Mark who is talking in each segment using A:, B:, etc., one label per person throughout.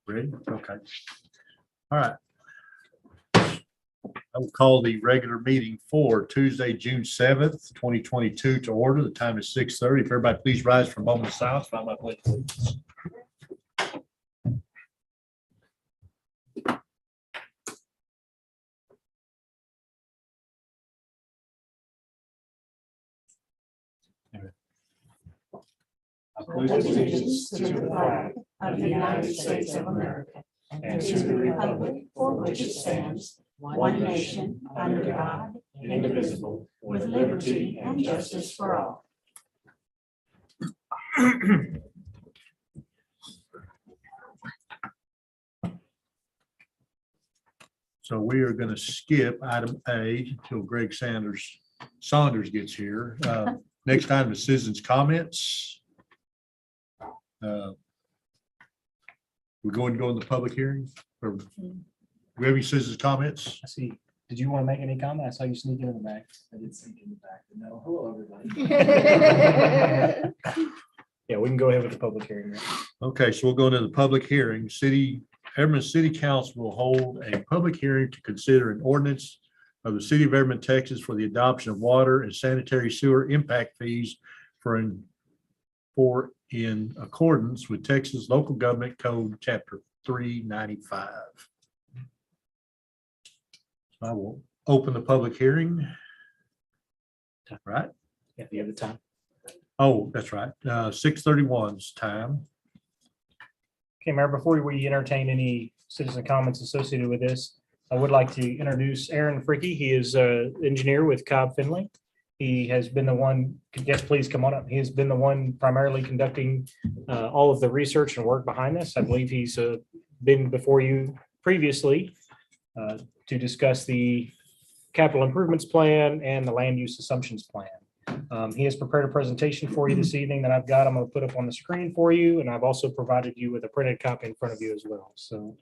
A: Ready? Okay. All right. I will call the regular meeting for Tuesday, June 7th, 2022 to order. The time is 6:30. If everybody please rise for a moment of silence. Find my place, please.
B: I pledge allegiance to the flag of the United States of America and to the republic for which it stands, one nation, under God, indivisible, with liberty and justice for all.
A: So we are going to skip item A until Greg Saunders gets here. Next item is citizens' comments. We're going to go in the public hearing. Or do we have any citizens' comments?
C: I see. Did you want to make any comment? I saw you sneak in the back. I did sneak in the back. But no, hello, everybody. Yeah, we can go ahead with the public hearing.
A: Okay, so we'll go into the public hearing. Everman City Council will hold a public hearing to consider an ordinance of the city of Everman, Texas for the adoption of water and sanitary sewer impact fees for in accordance with Texas Local Government Code, Chapter 395. I will open the public hearing. Right?
C: Yeah, you have the time.
A: Oh, that's right. 6:31's time.
C: Okay, Mayor, before we entertain any citizen comments associated with this, I would like to introduce Aaron Fricky. He is an engineer with Cobb Finley. He has been the one, yes, please come on up. He has been the one primarily conducting all of the research and work behind this. I believe he's been before you previously to discuss the capital improvements plan and the land use assumptions plan. He has prepared a presentation for you this evening that I've got. I'm going to put up on the screen for you, and I've also provided you with a printed copy in front of you as well. So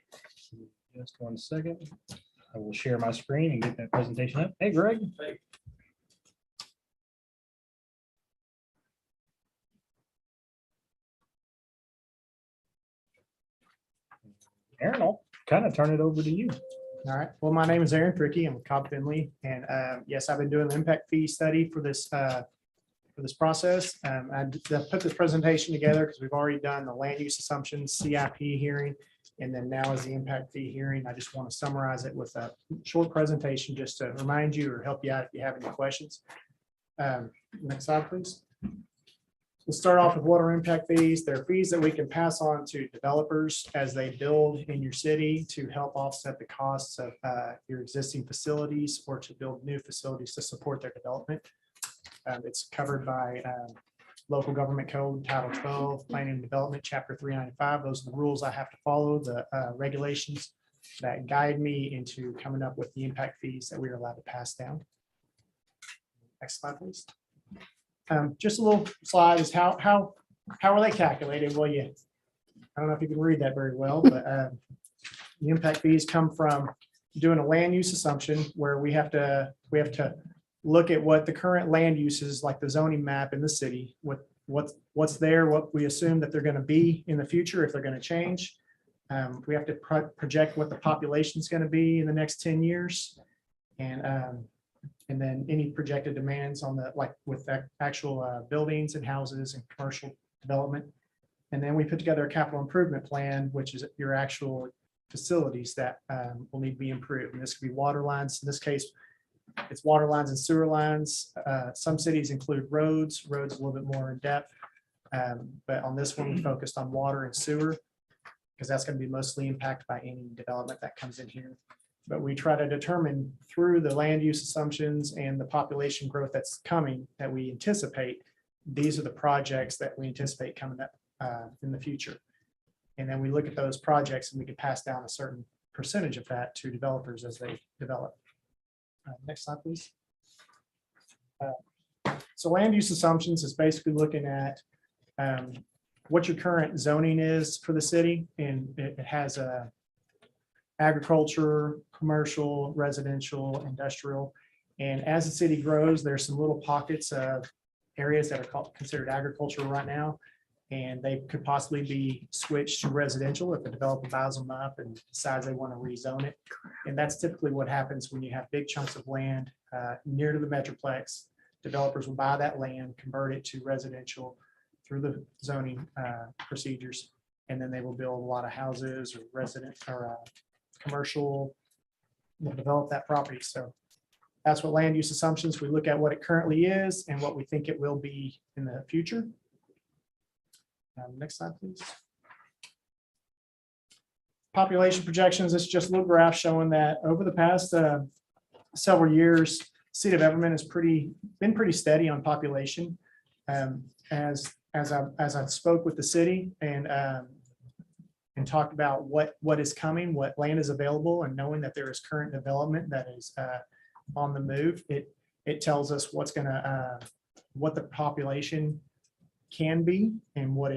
C: just 1 second. I will share my screen and get that presentation up. Hey, Greg. Hey. Aaron, I'll kind of turn it over to you.
D: All right. Well, my name is Aaron Fricky. I'm with Cobb Finley, and yes, I've been doing the impact fee study for this process. I put this presentation together because we've already done the land use assumptions CIP hearing, and then now is the impact fee hearing. I just want to summarize it with a short presentation just to remind you or help you out if you have any questions. Next slide, please. We'll start off with water impact fees. They're fees that we can pass on to developers as they build in your city to help offset the costs of your existing facilities or to build new facilities to support their development. It's covered by local government code, Title 12, Planning and Development, Chapter 395. Those are the rules I have to follow, the regulations that guide me into coming up with the impact fees that we are allowed to pass down. Next slide, please. Just a little slide is how are they calculated? Well, I don't know if you can read that very well, but the impact fees come from doing a land use assumption where we have to look at what the current land use is, like the zoning map in the city, what's there, what we assume that they're going to be in the future, if they're going to change. We have to project what the population is going to be in the next 10 years. And then any projected demands on with actual buildings and houses and commercial development. And then we put together a capital improvement plan, which is your actual facilities that will need to be improved. And this could be water lines. In this case, it's water lines and sewer lines. Some cities include roads a little bit more in depth. But on this one, we focused on water and sewer because that's going to be mostly impacted by any development that comes in here. But we try to determine through the land use assumptions and the population growth that's coming that we anticipate, these are the projects that we anticipate coming up in the future. And then we look at those projects and we can pass down a certain percentage of that to developers as they develop. Next slide, please. So land use assumptions is basically looking at what your current zoning is for the city. And it has a agriculture, commercial, residential, industrial. And as the city grows, there's some little pockets of areas that are considered agricultural right now. And they could possibly be switched to residential if the developer buys them up and decides they want to rezone it. And that's typically what happens when you have big chunks of land near to the Metroplex. Developers will buy that land, convert it to residential through the zoning procedures. And then they will build a lot of houses or resident or commercial, will develop that property. So that's what land use assumptions. We look at what it currently is and what we think it will be in the future. Next slide, please. Population projections. This is just a little graph showing that over the past several years, city of Everman has been pretty steady on population. As I spoke with the city and talked about what is coming, what land is available, and knowing that there is current development that is on the move, it tells us what the population can be and what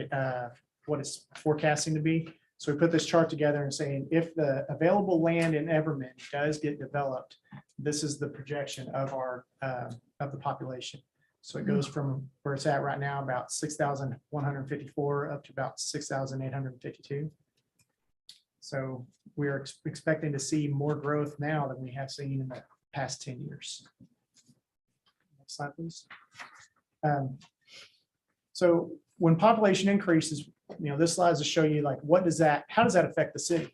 D: it's forecasting to be. So we put this chart together and saying if the available land in Everman does get developed, this is the projection of the population. So it goes from where it's at right now, about 6,154 up to about 6,852. So we are expecting to see more growth now than we have seen in the past 10 years. Next slide, please. So when population increases, this slide is to show you like how does that affect the city?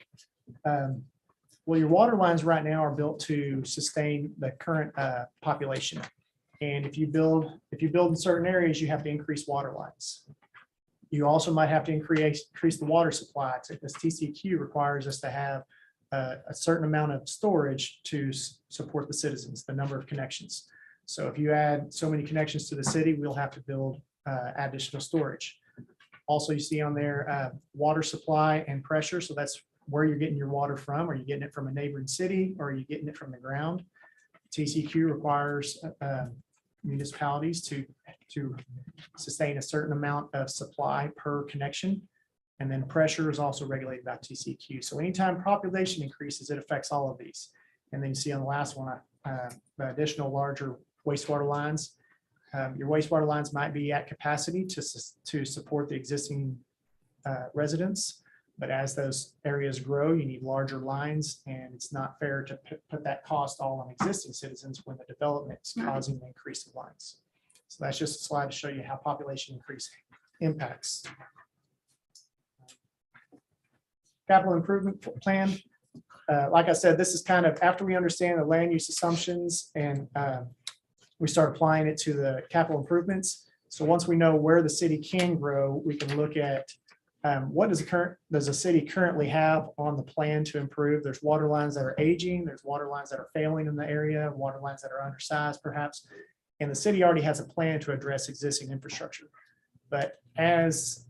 D: Well, your water lines right now are built to sustain the current population. And if you build in certain areas, you have to increase water lines. You also might have to increase the water supply. This TCQ requires us to have a certain amount of storage to support the citizens, the number of connections. So if you add so many connections to the city, we'll have to build additional storage. Also, you see on there water supply and pressure. So that's where you're getting your water from. Are you getting it from a neighboring city or are you getting it from the ground? TCQ requires municipalities to sustain a certain amount of supply per connection. And then pressure is also regulated by TCQ. So anytime population increases, it affects all of these. And then you see on the last one, the additional larger wastewater lines. Your wastewater lines might be at capacity to support the existing residents. But as those areas grow, you need larger lines, and it's not fair to put that cost all on existing citizens when the development is causing the increase of lines. So that's just a slide to show you how population increase impacts. Capital improvement plan. Like I said, this is kind of after we understand the land use assumptions and we start applying it to the capital improvements. So once we know where the city can grow, we can look at what does the city currently have on the plan to improve. There's water lines that are aging, there's water lines that are failing in the area, water lines that are undersized perhaps, and the city already has a plan to address existing infrastructure. But as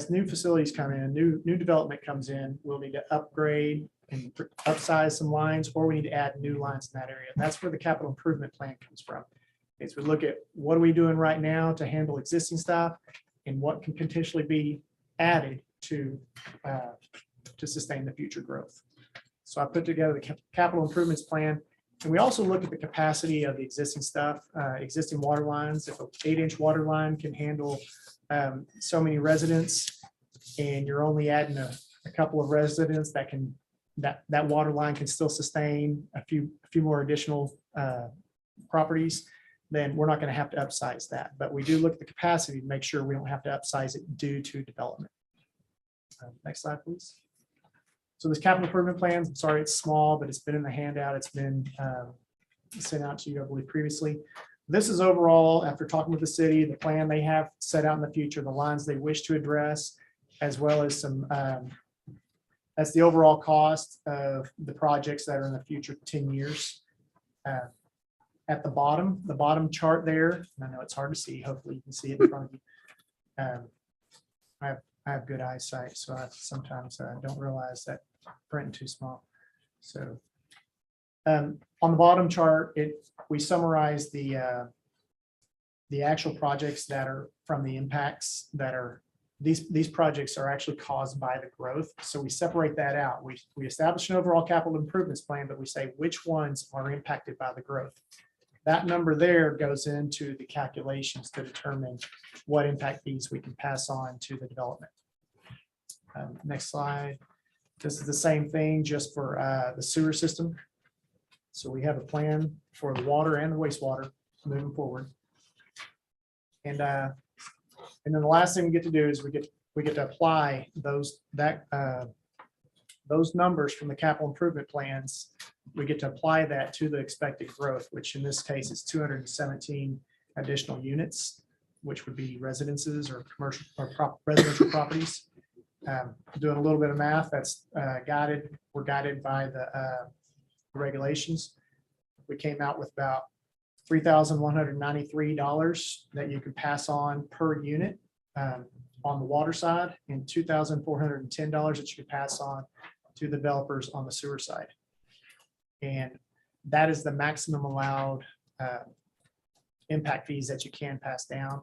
D: new facilities come in, new development comes in, we'll need to upgrade and upsize some lines, or we need to add new lines in that area. And that's where the capital improvement plan comes from. Is we look at what are we doing right now to handle existing stuff and what can potentially be added to sustain the future growth. So I put together the capital improvements plan. And we also look at the capacity of the existing stuff, existing water lines. If an 8-inch water line can handle so many residents and you're only adding a couple of residents that water line can still sustain a few more additional properties, then we're not going to have to upsize that. But we do look at the capacity to make sure we don't have to upsize it due to development. Next slide, please. So this capital improvement plans, I'm sorry, it's small, but it's been in the handout. It's been sent out to you, I believe, previously. This is overall, after talking with the city, the plan they have set out in the future, the lines they wish to address, as well as some, that's the overall cost of the projects that are in the future 10 years. At the bottom chart there, and I know it's hard to see, hopefully you can see it in front of you. I have good eyesight, so I sometimes don't realize that printing too small. So on the bottom chart, we summarize the actual projects that are from the impacts that are these projects are actually caused by the growth. So we separate that out. We establish an overall capital improvements plan, but we say which ones are impacted by the growth. That number there goes into the calculations to determine what impact fees we can pass on to the development. Next slide. This is the same thing just for the sewer system. So we have a plan for the water and the wastewater moving forward. And then the last thing we get to do is we get to apply those numbers from the capital improvement plans. We get to apply that to the expected growth, which in this case is 217 additional units, which would be residences or commercial or residential properties. Doing a little bit of math, that's guided. We're guided by the regulations. We came out with about $3,193 that you could pass on per unit on the water side, and $2,410 that you could pass on to the developers on the sewer side. And that is the maximum allowed impact fees that you can pass down.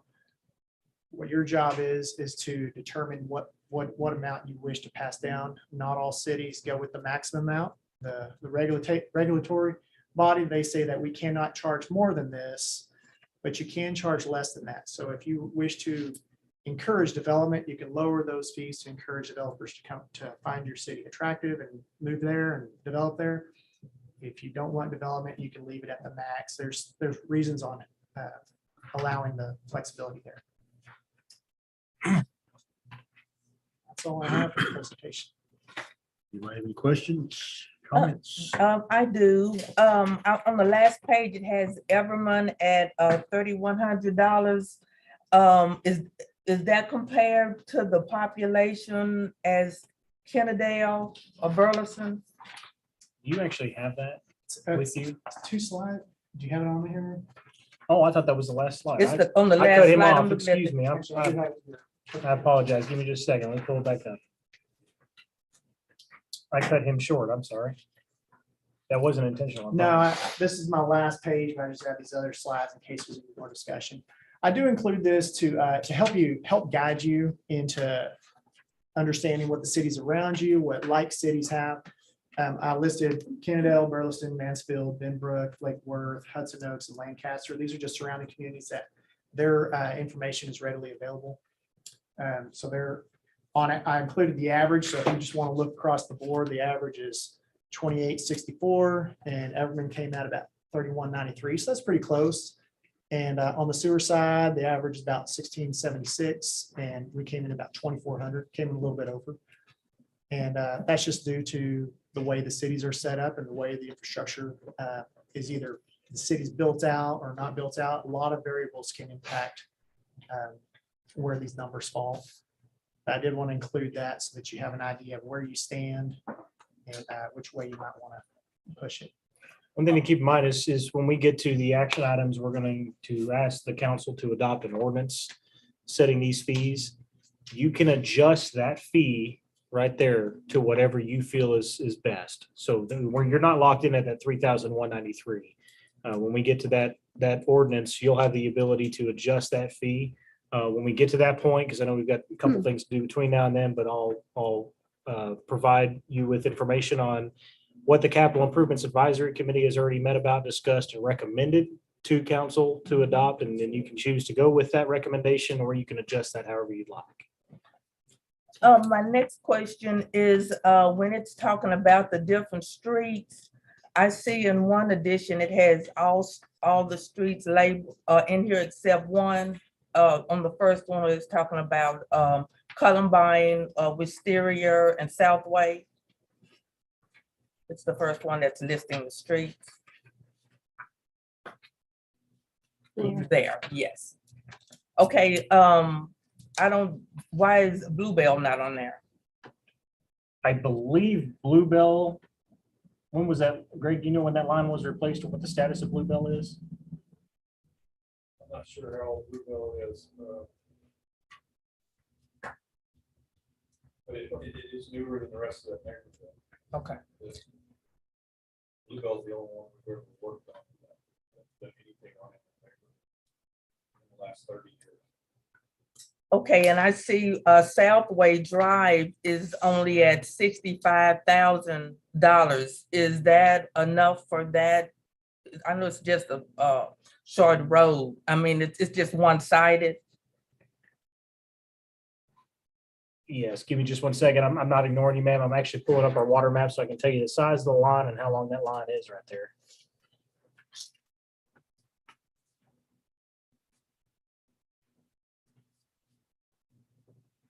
D: What your job is to determine what amount you wish to pass down. Not all cities go with the maximum amount. The regulatory body, they say that we cannot charge more than this, but you can charge less than that. So if you wish to encourage development, you can lower those fees to encourage developers to come to find your city attractive and move there and develop there. If you don't want development, you can leave it at the max. There's reasons on it, allowing the flexibility there. That's all I have for the presentation.
A: You might have any questions, comments?
B: I do. On the last page, it has Everman at $3,100. Is that compared to the population as Kennedale or Burleson?
C: You actually have that with you?
D: Two slides. Do you have it on here?
C: Oh, I thought that was the last slide.
B: It's on the
C: I cut
B: last
C: him
B: slide.
C: off.
B: I'm looking at
C: Excuse
B: the-
C: me. I apologize. Give me just a second. Let me pull it back up. I cut him short. I'm sorry. That wasn't intentional.
D: No, this is my last page, but I just got these other slides in case there's any more discussion. I do include this to help guide you into understanding what the cities around you, what like cities have. I listed Kennedale, Burleson, Mansfield, Benbrook, Lake Worth, Hudson Oaks, and Lancaster. These are just surrounding communities that their information is readily available. So they're on it. I included the average. So if you just want to look across the board, the average is 2864, and Everman came out about 3193. So that's pretty close. And on the sewer side, the average is about 1676, and we came in about 2400, came in a little bit over. And that's just due to the way the cities are set up and the way the infrastructure is either the city's built out or not built out. A lot of variables can impact where these numbers fall. I did want to include that so that you have an idea of where you stand and which way you might want to push it.
C: One thing to keep in mind is when we get to the action items, we're going to ask the council to adopt an ordinance setting these fees. You can adjust that fee right there to whatever you feel is best. So where you're not locked in at that 3,193. When we get to that ordinance, you'll have the ability to adjust that fee. When we get to that point, because I know we've got a couple things to do between now and then, but I'll provide you with information on what the Capital Improvements Advisory Committee has already met about, discussed, and recommended to council to adopt, and then you can choose to go with that recommendation, or you can adjust that however you'd like.
B: My next question is when it's talking about the different streets, I see in one edition, it has all the streets labeled in here except one. On the first one, it's talking about Columbine, Wisteria, and Southway. It's the first one that's listing the streets. There, yes. Okay, why is Bluebell not on there?
C: I believe Bluebell, when was that, Greg, do you know when that line was replaced or what the status of Bluebell is?
E: I'm not sure how old Bluebell is. But it is newer than the rest of the neighborhood.
B: Okay.
E: Bluebell's the only one we've ever worked on that anything on it in the last 30 years.
B: Okay, and I see Southway Drive is only at $65,000. Is that enough for that? I know it's just a short road. I mean, it's just one-sided.
C: Yes, give me just one second. I'm not ignoring you, ma'am. I'm actually pulling up our water map so I can tell you the size of the line and how long that line is right there.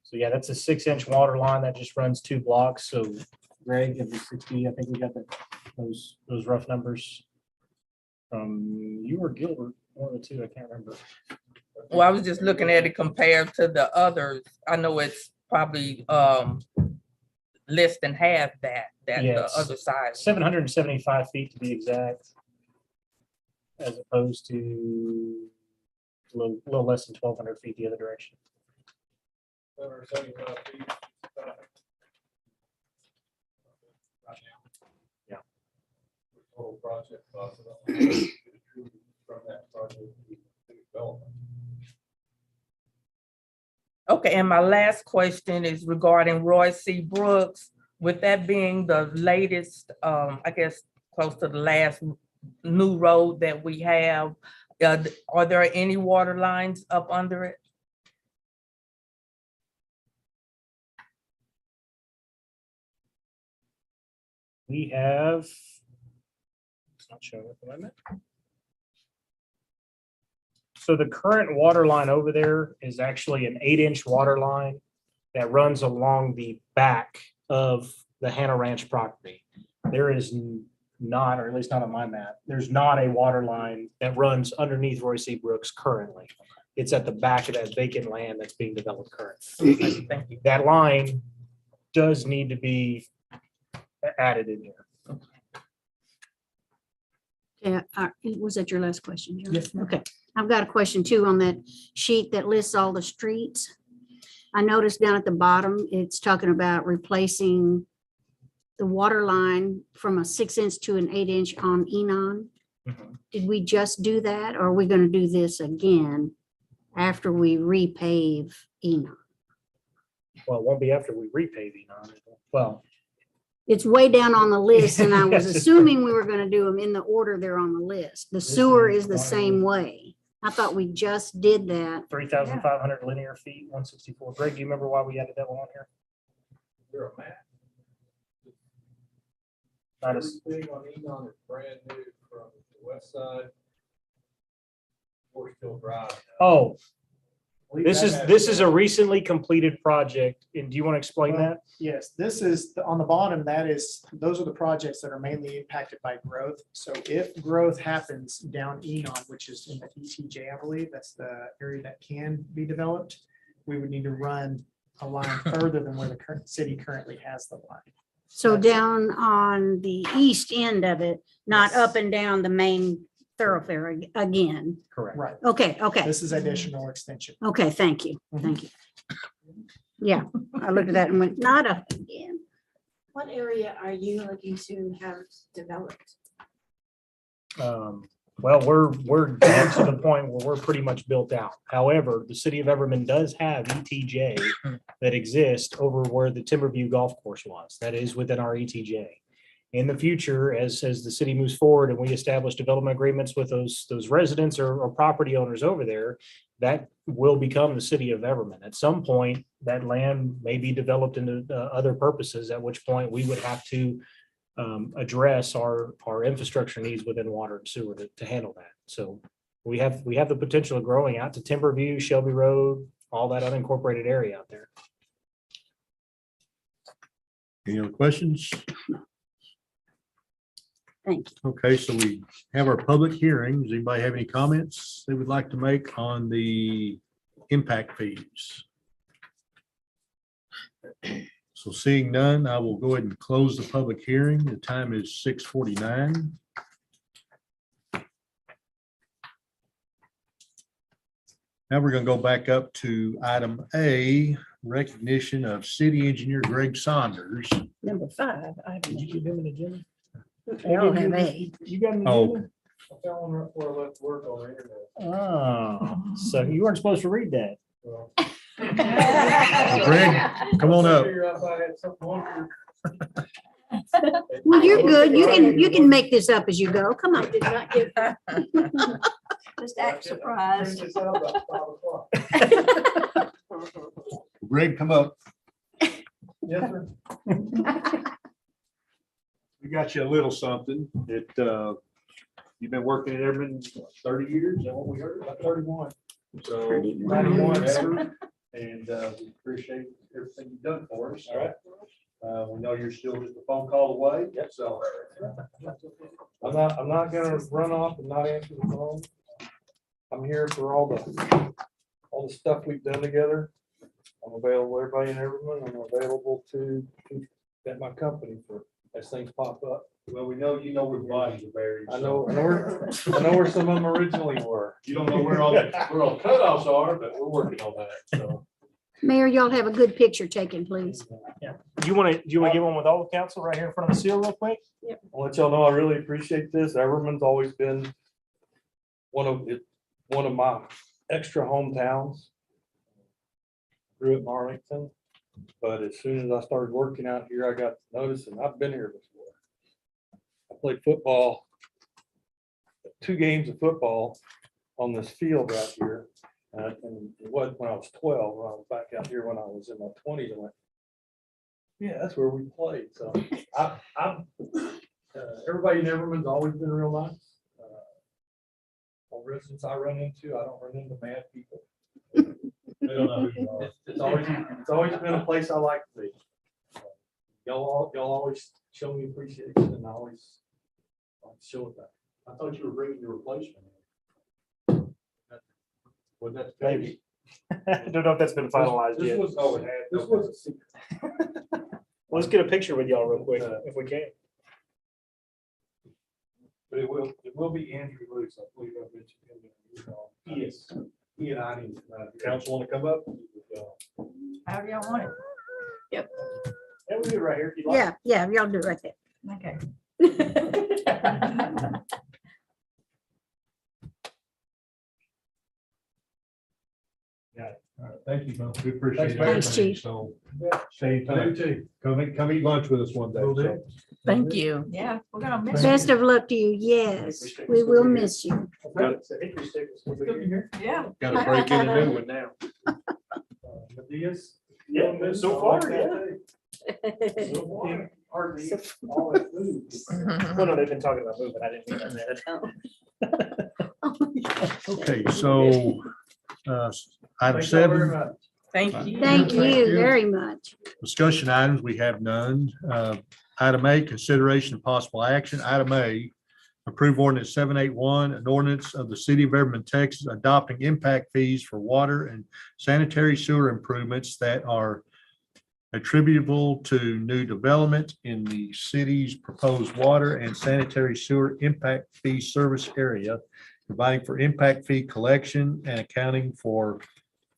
C: So yeah, that's a 6-inch water line that just runs 2 blocks. So Greg, if it's 60, I think we got those rough numbers from you or Gilbert, one of the two, I can't remember.
B: Well, I was just looking at it compared to the others. I know it's probably less than half that the
C: Yes.
B: other side.
C: 775 feet to be exact, as opposed to a little less than 1,200 feet the other direction.
E: 775 feet. Right now.
C: Yeah.
E: Total project cost from that project development.
B: Okay, and my last question is regarding Roy C. Brooks. With that being the latest, I guess, close to the last new road that we have, are there any water lines up under it?
C: We have, it's not showing at the moment. So the current water line over there is actually an 8-inch water line that runs along the back of the Hannah Ranch property. There is not, or at least not on my map, there's not a water line that runs underneath Roy C. Brooks currently. It's at the back of that vacant land that's being developed currently.
B: Thank you.
C: That line does need to be added in here.
F: Yeah, was that your last question, John?
C: Yes, ma'am.
F: Okay, I've got a question too on that sheet that lists all the streets. I noticed down at the bottom, it's talking about replacing the water line from a 6-inch to an 8-inch on Enon.
C: Mhm.
F: Did we just do that, or are we gonna do this again after we repave Enon?
C: Well, it won't be after we repave Enon. Well,
F: It's way down on the list, and I was
C: Yes.
F: assuming we were gonna do them in the order they're on the list. The
C: This
F: sewer
C: is
F: is the
C: one.
F: same way. I thought we just did that.
C: 3,500 linear feet, 164. Greg, do you remember why we added that one on here?
E: You're a map.
C: Not as-
E: Everything on Enon is brand new from the west side. Forest Hill Drive.
C: Oh, this is a recently completed project. And do you want to explain
D: Well,
C: that?
D: Yes, this is, on the bottom, those are the projects that are mainly impacted by growth. So if growth happens down Enon, which is in the ETJ, I believe, that's the area that can be developed, we would need to run a line further than where the current city currently has the line.
F: So
D: That's it.
F: down on the east end of it, not
D: Yes.
F: up and down the main thoroughfare again.
C: Correct.
D: Right,
F: Okay, okay,
D: this is additional extension.
F: okay, thank you, thank you. Yeah, I looked at that and went, not up again.
G: What area are you looking to have developed?
C: Well, we're down to the point where we're pretty much built out. However, the city of Everman does have ETJ that exists over where the Timberview Golf Course was. That is within our ETJ. In the future, as the city moves forward and we establish development agreements with those residents or property owners over there, that will become the city of Everman. At some point, that land may be developed into other purposes, at which point we would have to address our infrastructure needs within water and sewer to handle that. So we have the potential of growing out to Timberview, Shelby Road, all that unincorporated area out there.
A: Any other questions?
F: Thank you.
A: Okay, so we have our public hearing. Does anybody have any comments they would like to make on the impact fees? So seeing none, I will go ahead and close the public hearing. The time is 6:49. Now we're going to go back up to item A, recognition of city engineer Greg Saunders.
F: Number 5, I
C: Did you give him an agenda?
F: don't have A.
C: You got an
A: Oh.
C: agenda?
E: I found one before I left work on the internet.
C: Oh, so you weren't supposed to read that.
E: Well,
A: Greg, come on up.
E: Figure out if I had something on
F: Well, you're good. You can make this up as you go. Come on.
G: Did not get that. Just act surprised.
E: Bring this out about 5 o'clock.
A: Greg, come up.
E: Yes, sir.
A: We got you a little something that, you've been working at Everman 30 years, is that what we heard?
E: About 31.
A: So,
E: 91.
A: and we appreciate everything you've done for us. All right. We know you're still just a phone call away. Yep. So.
E: I'm not gonna run off and not answer the phone. I'm here for all the stuff we've done together. I'm available, everybody in Everman, I'm available to at my company for as things pop up.
A: Well, we know, you know where the bodies are buried.
E: I know where some of them originally were.
A: You don't know where all the cutoffs are, but we're working on that, so.
F: Mayor, y'all have a good picture taken, please.
C: Do you want to get one with all the council right here in front of the seal real quick?
E: I'll let y'all know, I really appreciate this. Everman's always been one of my extra hometowns. Grew up in Arlington, but as soon as I started working out here, I got noticed, and I've been here before. I played football, 2 games of football on this field right here. And it was when I was 12, when I was back out here when I was in my 20s, I went, yeah, that's where we played. So everybody in Everman's always been real nice. All residents I run into, I don't run into mad people.
A: They don't know who you are.
E: It's always been a place I like to be. Y'all always show me appreciation, and I always show it back.
A: I thought you were bringing your replacement. Was that the case?
C: Maybe. I don't know if that's been finalized
E: This
C: yet.
E: was, this was a secret.
C: Let's get a picture with y'all real quick if we can.
E: But it will be Andrew Lewis, I believe I mentioned him. Yes. He and I need to.
A: Council want to come up?
G: However y'all want it.
C: Yeah, we do it right here if you'd like.
F: Yeah, y'all do it right there.
G: Okay.
A: All right, thank you, man. We appreciate it.
F: Thanks, Chief.
A: So, stay in
E: I do
A: touch.
E: too.
A: Come eat lunch with us one day.
E: Will do.
A: so.
B: Thank you.
G: Yeah, we're gonna miss you.
F: Best of luck to you. Yes, we will miss you.
G: Yeah.
A: Got to break in a new one now.
E: Medias.
C: Yeah, so far, yeah.
E: Hardly all that food.
C: Well, no, they've been talking about moving. I didn't mean that.
A: Okay, so, item
E: Thank y'all very
A: 7.
E: much.
B: Thank you.
F: Thank
A: Thank
F: you
A: you.
F: very much.
A: Discussion items, we have none. Item A, consideration of possible action. Item A, approve ordinance 781, an ordinance of the city of Everman, Texas, adopting impact fees for water and sanitary sewer improvements that are attributable to new development in the city's proposed water and sanitary sewer impact fee service area, providing for impact fee collection and accounting for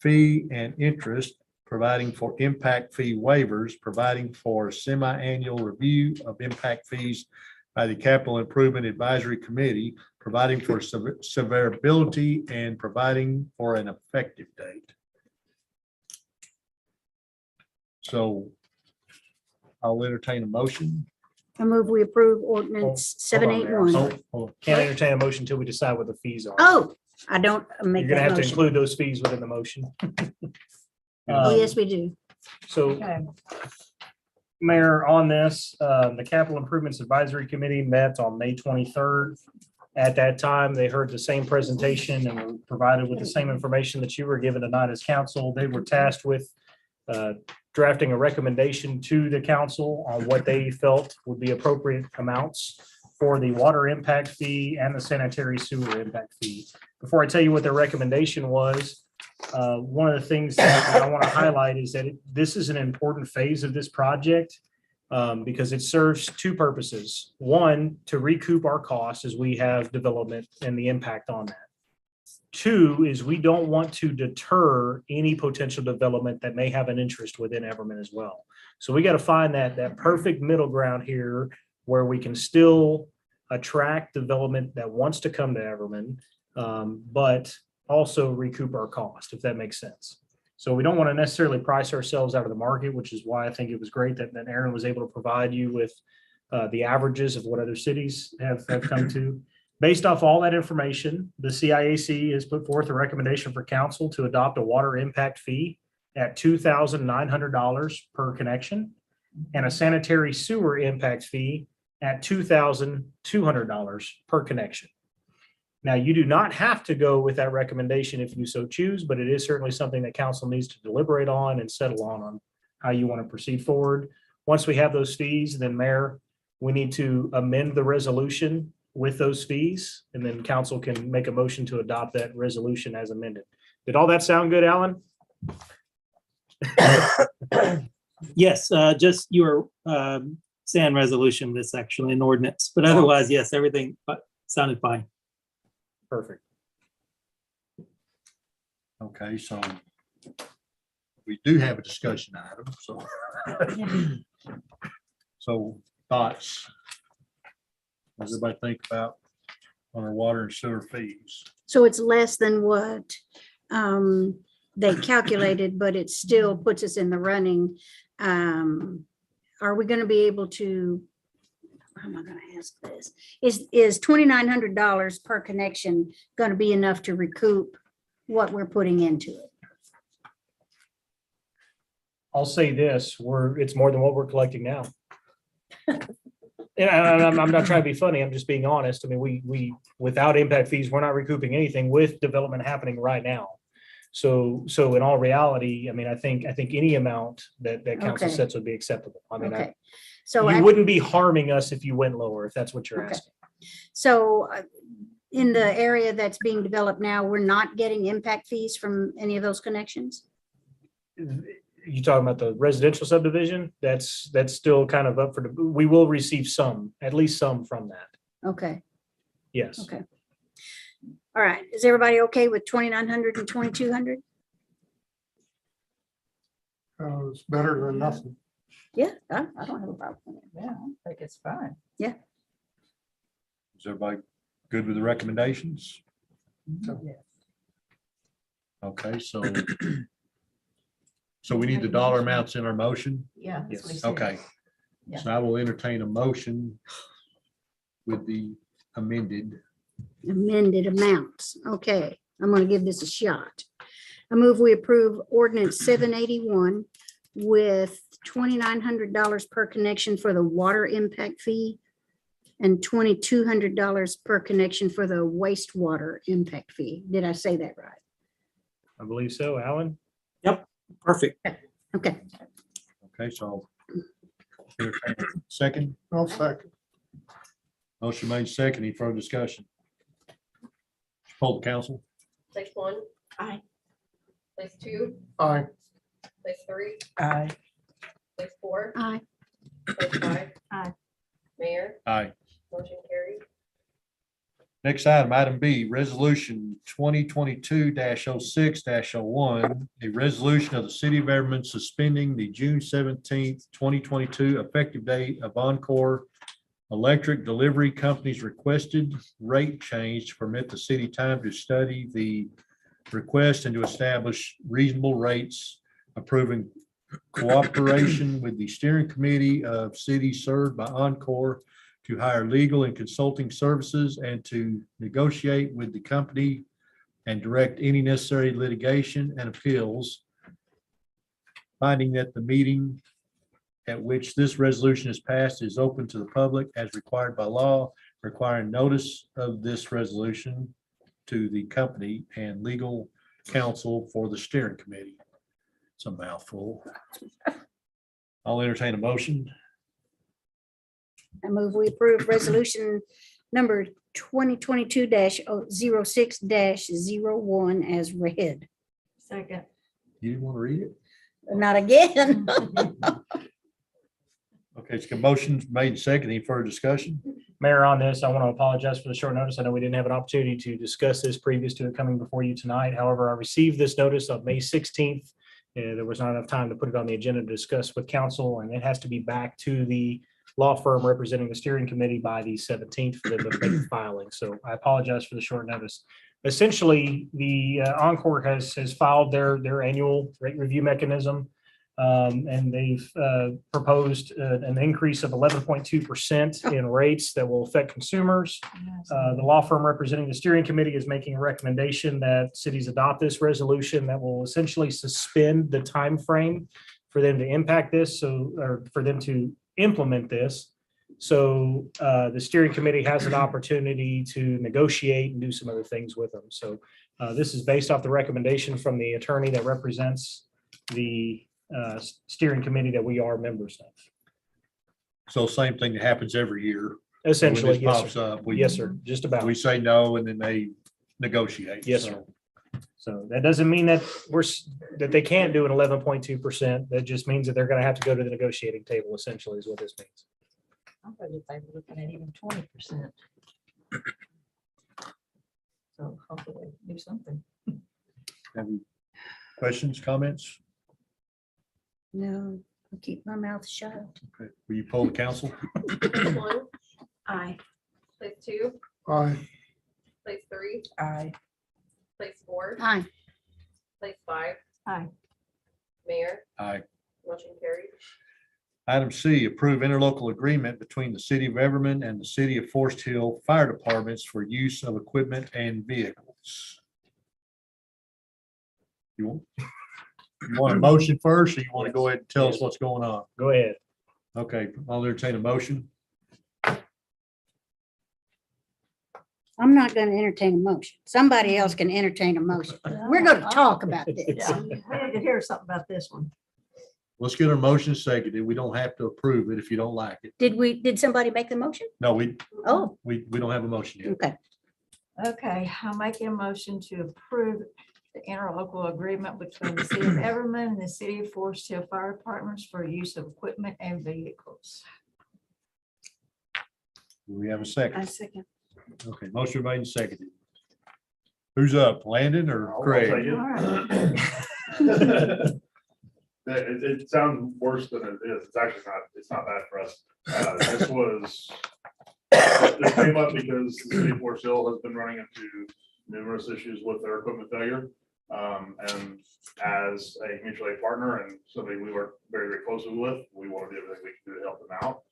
A: fee and interest, providing for impact fee waivers, providing for semi-annual review of impact fees by the Capital Improvement Advisory Committee, providing for severability and providing for an effective date. So I'll entertain a motion.
F: I move we approve ordinance
C: Hold on, Mayor.
F: 781.
A: Oh,
C: Can't entertain a motion until we decide what the fees are.
F: Oh, I don't make
C: You're gonna
F: that
C: have to
F: motion.
C: include those fees within the motion.
F: Oh,
C: Um,
F: yes, we do.
C: So,
G: Okay.
C: Mayor, on this, the Capital Improvements Advisory Committee met on May 23rd. At that time, they heard the same presentation and were provided with the same information that you were given tonight as council. They were tasked with drafting a recommendation to the council on what they felt would be appropriate amounts for the water impact fee and the sanitary sewer impact fee. Before I tell you what their recommendation was, one of the things that I want to highlight is that this is an important phase of this project because it serves 2 purposes. One, to recoup our costs as we have development and the impact on that. 2 is we don't want to deter any potential development that may have an interest within Everman as well. So we got to find that perfect middle ground here where we can still attract development that wants to come to Everman, but also recoup our cost, if that makes sense. So we don't want to necessarily price ourselves out of the market, which is why I think it was great that Aaron was able to provide you with the averages of what other cities have come to. Based off all that information, the CIAC has put forth a recommendation for council to adopt a water impact fee at $2,900 per connection and a sanitary sewer impact fee at $2,200 per connection. Now, you do not have to go with that recommendation if you so choose, but it is certainly something that council needs to deliberate on and settle on how you want to proceed forward. Once we have those fees, then Mayor, we need to amend the resolution with those fees, and then council can make a motion to adopt that resolution as amended. Did all that sound good, Alan?
H: Yes, just your sand resolution, this actually an ordinance, but otherwise, yes, everything sounded fine.
C: Perfect.
A: Okay, so we do have a discussion item, so. So thoughts? What does everybody think about on our water and sewer fees?
F: So it's less than what they calculated, but it still puts us in the running. Are we going to be able to, how am I going to ask this? Is $2,900 per connection going to be enough to recoup what we're putting into it?
C: I'll say this, it's more than what we're collecting now. And I'm not trying to be funny, I'm just being honest. I mean, we without impact fees, we're not recouping anything with development happening right now. So in all reality, I mean, I think any amount that council
F: Okay.
C: sets would be acceptable. I mean,
F: Okay. So
C: you wouldn't be harming us if you went lower, if that's what you're
F: Okay.
C: asking.
F: So in the area that's being developed now, we're not getting impact fees from any of those connections?
C: You talking about the residential subdivision? That's still kind of up for, we will receive some, at least some from that.
F: Okay,
C: Yes.
F: okay. All right. Is everybody okay with 2,900 and 2,200?
I: It's better than nothing.
F: Yeah, I don't have a problem with it.
B: Yeah, I think it's fine.
A: Is everybody good with the recommendations? Okay, so we need the dollar amounts in our motion.
B: Yeah. that's what he
C: Yes.
B: said.
A: Okay.
B: Yeah.
A: So I will entertain a motion with the amended.
F: Amended amounts. Okay, I'm gonna give this a shot. I move we approve ordinance 781 with $2,900 per connection for the water impact fee and $2,200 per connection for the wastewater impact fee. Did I say that right?
C: I believe so, Alan.
H: Perfect.
F: Okay,
A: Okay, so second,
I: I'll second.
A: motion made second. Any further discussion? Poll the council.
J: Place one.
G: Aye.
J: Place two,
I: Aye.
J: place three,
B: Aye.
J: place four,
F: aye.
J: place five.
G: Aye.
J: Mayor,
A: Aye.
J: motion carried.
A: Next item, item B, resolution 2022-06-01, a resolution of the city of Everman suspending the June 17th, 2022 effective date of Encore Electric Delivery Company's requested rate change to permit the city time to study the request and to establish reasonable rates, approving cooperation with the steering committee of cities served by Encore to hire legal and consulting services and to negotiate with the company and direct any necessary litigation and appeals. Finding that the meeting at which this resolution is passed is open to the public as required by law, requiring notice of this resolution to the company and legal counsel for the steering committee. It's a mouthful. I'll entertain a motion.
F: I move we approve resolution number 2022-06-01 as read.
G: Second.
A: You didn't want to read it?
F: Not again.
A: Okay, it's a motion made and second. Any further discussion?
C: Mayor, on this, I want to apologize for the short notice. I know we didn't have an opportunity to discuss this previous to it coming before you tonight. However, I received this notice on May 16th. There was not enough time to put it on the agenda to discuss with council, and it has to be back to the law firm representing the steering committee by the 17th for them to make the filing. So I apologize for the short notice. essentially, the Encore has filed their annual rate review mechanism. And they've proposed an increase of 11.2% in rates that will affect consumers. The law firm representing the steering committee is making a recommendation that cities adopt this resolution that will essentially suspend the time frame for them to impact this, or for them to implement this. So the steering committee has an opportunity to negotiate and do some other things with them. So this is based off the recommendation from the attorney that represents the steering committee that we are members of.
A: So same thing that happens every year.
C: Essentially,
A: When this
C: yes,
A: pops
C: sir.
A: up, we-
C: Yes, sir. Just about.
A: We say no and then they negotiate.
C: Yes,
A: So,
C: sir. So that doesn't mean that that they can't do an 11.2%. That just means that they're going to have to go to the negotiating table, essentially, is what this means.
B: I'm probably looking at even 20%. So hopefully do something.
A: Any questions, comments?
F: No, I'll keep my mouth shut.
A: Okay. Will you poll the council?
J: Place 1,
B: Aye.
J: place 2,
I: Aye.
J: place 3,
B: Aye.
J: place 4,
F: Aye.
J: place 5.
B: Aye.
J: Mayor,
A: Aye.
J: motion carried.
A: Item C, approve interlocal agreement between the city of Everman and the city of Forest Hill Fire Departments for use of equipment and vehicles. You want a motion first, or you want to go ahead and tell us what's going on?
C: Go ahead.
A: Okay, I'll entertain a motion.
F: I'm not going to entertain a motion. Somebody else can entertain a motion. We're going to talk about this.
B: Yeah, I need to hear something about this one.
A: Let's get our motion seconded. We don't have to approve it if you don't like it.
F: Did somebody make the motion?
A: No, we
F: Oh,
A: don't have a motion yet.
F: okay.
B: Okay, I'll make a motion to approve the interlocal agreement between the city of Everman and the city of Forest Hill Fire Departments for use of equipment and vehicles.
A: Do we have a second?
F: second.
A: Okay, motion made and seconded. Who's up, Landon or
E: I'll
A: Craig?
E: take it.
B: All right.
E: It sounds worse than it is. It's actually not, it's not bad for us. This came up because the city of Forest Hill has been running into numerous issues with their equipment failure. And as a mutual aid partner and somebody we work very, very closely with, we want to do everything we can do to help them out.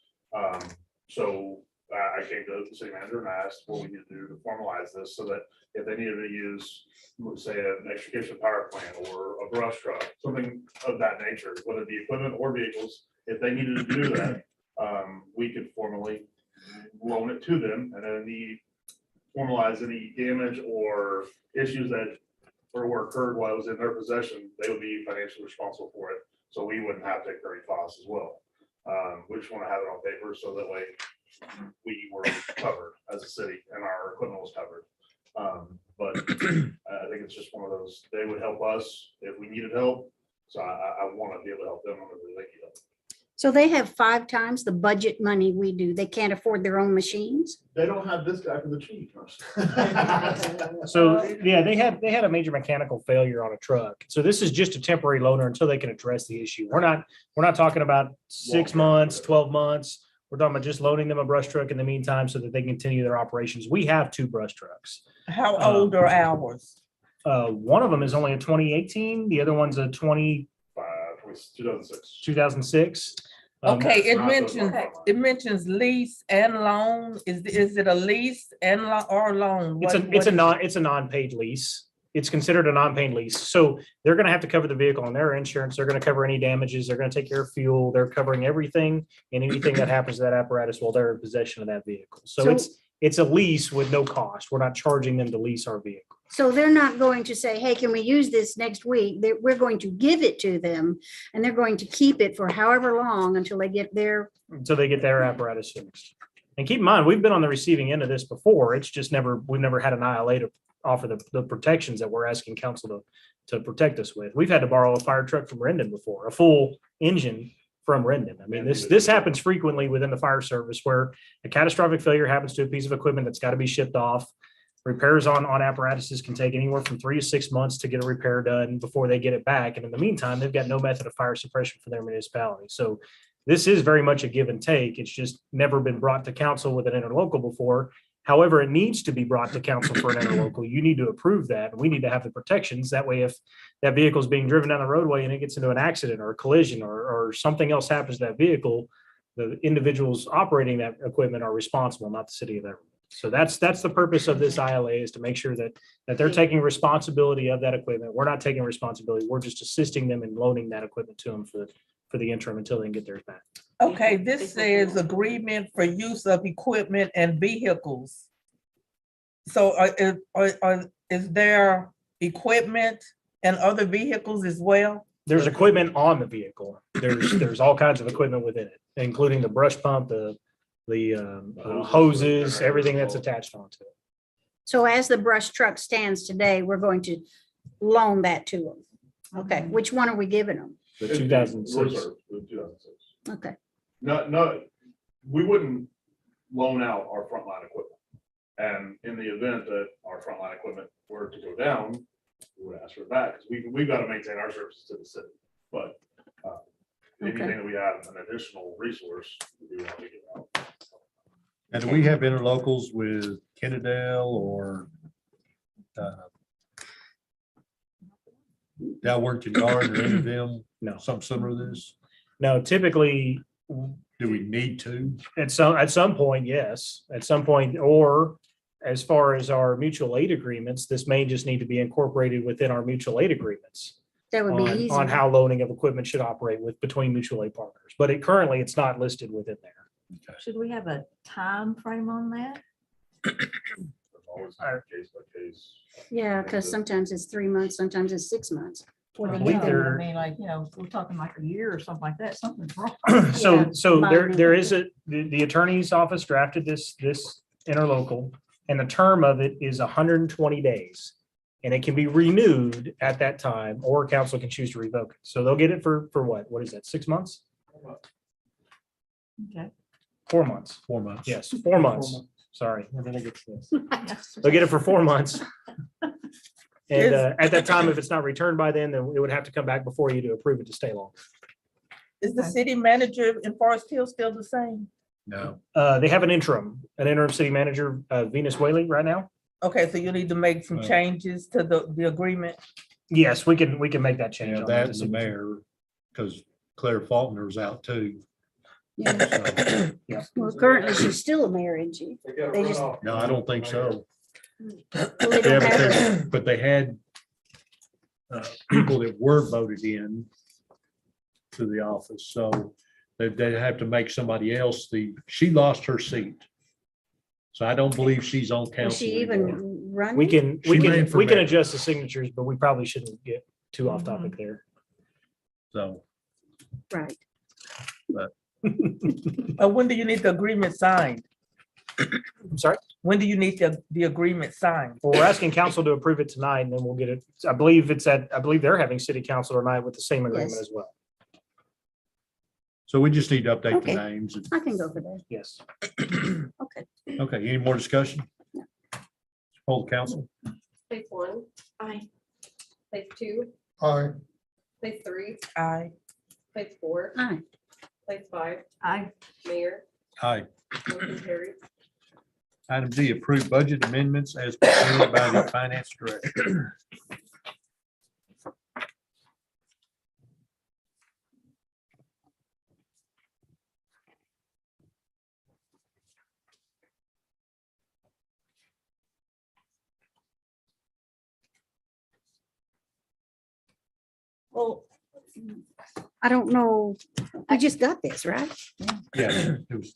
E: So I came to the city manager and asked what we need to do to formalize this so that if they needed to use, let's say, an extrication power plant or a brush truck, something of that nature, whether it be equipment or vehicles, if they needed to do that, we could formally loan it to them, and then formalize any damage or issues that were occurred while it was in their possession, they would be financially responsible for it. So we wouldn't have to incur any costs as well. We just want to have it on paper so that way we were covered as a city and our equipment was covered. But I think it's just one of those, they would help us if we needed help. So I want to be able to help them whenever they need help.
F: So they have 5 times the budget money we do. They can't afford their own machines?
E: They don't have this guy for the cheap.
C: So, yeah, they had a major mechanical failure on a truck. So this is just a temporary loaner until they can address the issue. We're not talking about 6 months, 12 months. We're talking about just loaning them a brush truck in the meantime so that they continue their operations. We have 2 brush trucks.
K: How old are ours?
C: One of them is only a 2018. The other one's a
E: 2006.
C: 2006.
K: Okay, it
E: not the-
K: mentions lease and loan. Is it a lease and or loan?
C: It's a non-paid lease. It's considered a non-paid lease. So they're going to have to cover the vehicle on their insurance. They're going to cover any damages. They're going to take care of fuel. They're covering everything and anything that happens to that apparatus while they're in possession of that vehicle. So
F: So-
C: it's a lease with no cost. We're not charging them to lease our vehicle.
F: So they're not going to say, hey, can we use this next week? We're going to give it to them and they're going to keep it for however long until they get their,
C: Until they get their apparatus fixed. And keep in mind, we've been on the receiving end of this before. It's just we've never had an ILA to offer the protections that we're asking council to protect us with. We've had to borrow a fire truck from Rendon before, a full engine from Rendon. I mean, this happens frequently within the fire service where a catastrophic failure happens to a piece of equipment that's got to be shipped off. Repairs on apparatuses can take anywhere from 3 to 6 months to get a repair done before they get it back. And in the meantime, they've got no method of fire suppression for their municipality. So this is very much a give and take. It's just never been brought to council with an interlocal before. However, it needs to be brought to council for an interlocal. You need to approve that. We need to have the protections. That way, if that vehicle is being driven down the roadway and it gets into an accident or a collision or something else happens to that vehicle, the individuals operating that equipment are responsible, not the city of Everett. So that's the purpose of this ILA, is to make sure that they're taking responsibility of that equipment. We're not taking responsibility. We're just assisting them in loaning that equipment to them for the interim until they can get theirs back.
K: Okay, this says agreement for use of equipment and vehicles. So is there equipment and other vehicles as well?
C: There's equipment on the vehicle. There's all kinds of equipment within it, including the brush pump, the hoses, everything that's attached onto it.
F: So as the brush truck stands today, we're going to loan that to them. Okay, which one are we giving them?
C: The 2006.
L: Reserve, the 2006.
F: Okay,
L: No, we wouldn't loan out our frontline equipment. And in the event that our frontline equipment were to go down, we would ask for it back, because we've got to maintain our services to the city. But anything that we have an additional resource, we want to give out.
A: And do we have interlocals with Kennedale or Dow Workton Yard or any of them?
C: No.
A: Something similar to this?
C: No, typically,
A: Do we need to?
C: at some point, yes, at some point, or as far as our mutual aid agreements, this may just need to be incorporated within our mutual aid agreements
F: that would be
C: on
F: easy.
C: how loaning of equipment should operate between mutual aid partners. But currently, it's not listed within there.
B: Should we have a time frame on that?
L: There's always case by case.
F: Yeah, because sometimes it's 3 months, sometimes it's 6 months.
B: Or the
C: believe
B: minimum,
C: they're-
B: I mean, like, we're talking like a year or something like that, something's wrong.
C: So,
F: Yeah,
C: there is the attorney's office drafted this interlocal, and the term of it is 120 days. And it can be renewed at that time, or council can choose to revoke it. So they'll get it for what? What is that, 6 months?
B: Okay.
C: 4 months.
A: 4 months.
C: Yes, 4 months. Sorry. Where did I get this? They'll get it for 4 months. And at that time, if it's not returned by then it would have to come back before you to approve it to stay longer.
K: Is the city manager in Forest Hill still the same?
A: No.
C: They have an interim city manager, Venus Whaley, right now.
K: Okay, so you need to make some changes to the agreement.
C: Yes, we can make that change.
A: Yeah,
C: on
A: that
C: that.
A: and the mayor, because Claire Faulkner's out too.
F: Yeah.
C: Yeah.
F: Well, currently she's still a mayor, isn't she? They just,
A: No, I don't think so.
F: well, they
A: Yeah,
F: don't have her.
A: but they had people that were voted in to the office, so they have to make somebody else she lost her seat. So I don't believe she's on
F: Is
A: council
F: she
A: anymore.
F: even running?
C: We can
A: She ran for mayor.
C: adjust the signatures, but we probably shouldn't get too off topic there.
A: So
F: Right.
K: When do you need the agreement signed?
C: I'm sorry.
K: When do you need the agreement signed?
C: Well, we're asking council to approve it tonight, and then we'll get it. I believe they're having city council tonight with the same agreement
F: Yes.
C: as well.
A: we just need to update the
F: Okay.
A: names.
F: I can go for that.
C: Yes.
F: Okay.
A: Okay, any more discussion? Hold council.
J: Place 1.
B: Aye.
J: Place 2.
I: Aye.
J: Place 3.
K: Aye.
J: Place 4.
F: Aye.
J: Place 5.
B: Aye.
J: Mayor.
A: Aye.
J: Motion carries.
A: Item D, approved budget amendments as presented by the finance director.
F: Well, I don't know. I just got this, right?
A: Yeah. it was-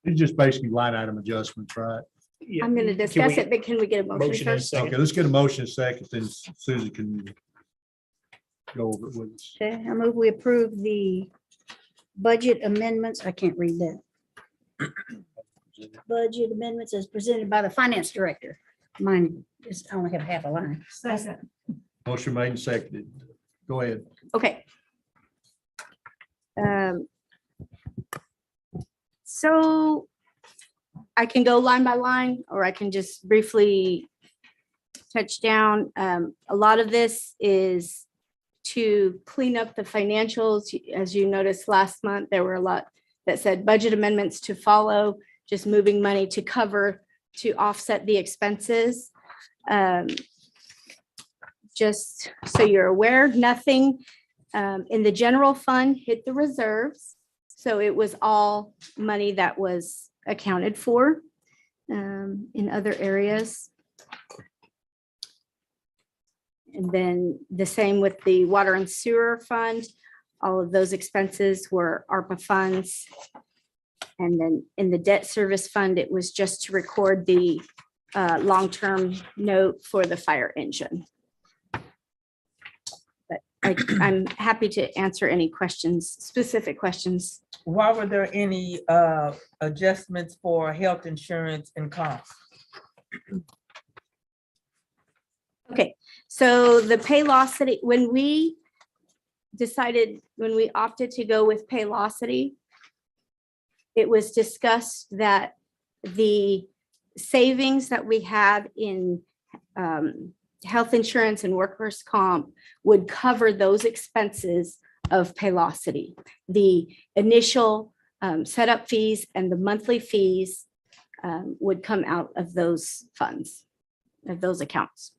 A: It's just basically line item adjustments, right?
C: Yeah.
F: I'm gonna
C: Can
F: discuss
C: we-
F: it, but can we get a motion
C: Motion and
F: first?
C: second.
A: Okay, let's get a motion in a second, then Susan can go over it with us.
F: Okay, I move we approve the budget amendments. I can't read that. Budget amendments as presented by the finance director. Mine is, I only have half a line.
B: Second.
A: Motion made and seconded. Go ahead.
M: Okay. So I can go line by line, or I can just briefly touch down. A lot of this is to clean up the financials. As you noticed last month, there were a lot that said budget amendments to follow, just moving money to cover, to offset the expenses. Just so you're aware, nothing in the general fund hit the reserves. So it was all money that was accounted for in other areas. And then the same with the water and sewer fund. All of those expenses were ARPA funds. And then in the debt service fund, it was just to record the long-term note for the fire engine. But I'm happy to answer any questions, specific questions.
K: Why were there any adjustments for health insurance and costs?
M: Okay, so the Paylocity, when we opted to go with Paylocity, it was discussed that the savings that we had in health insurance and workers' comp would cover those expenses of Paylocity. The initial setup fees and the monthly fees would come out of those funds, of those accounts.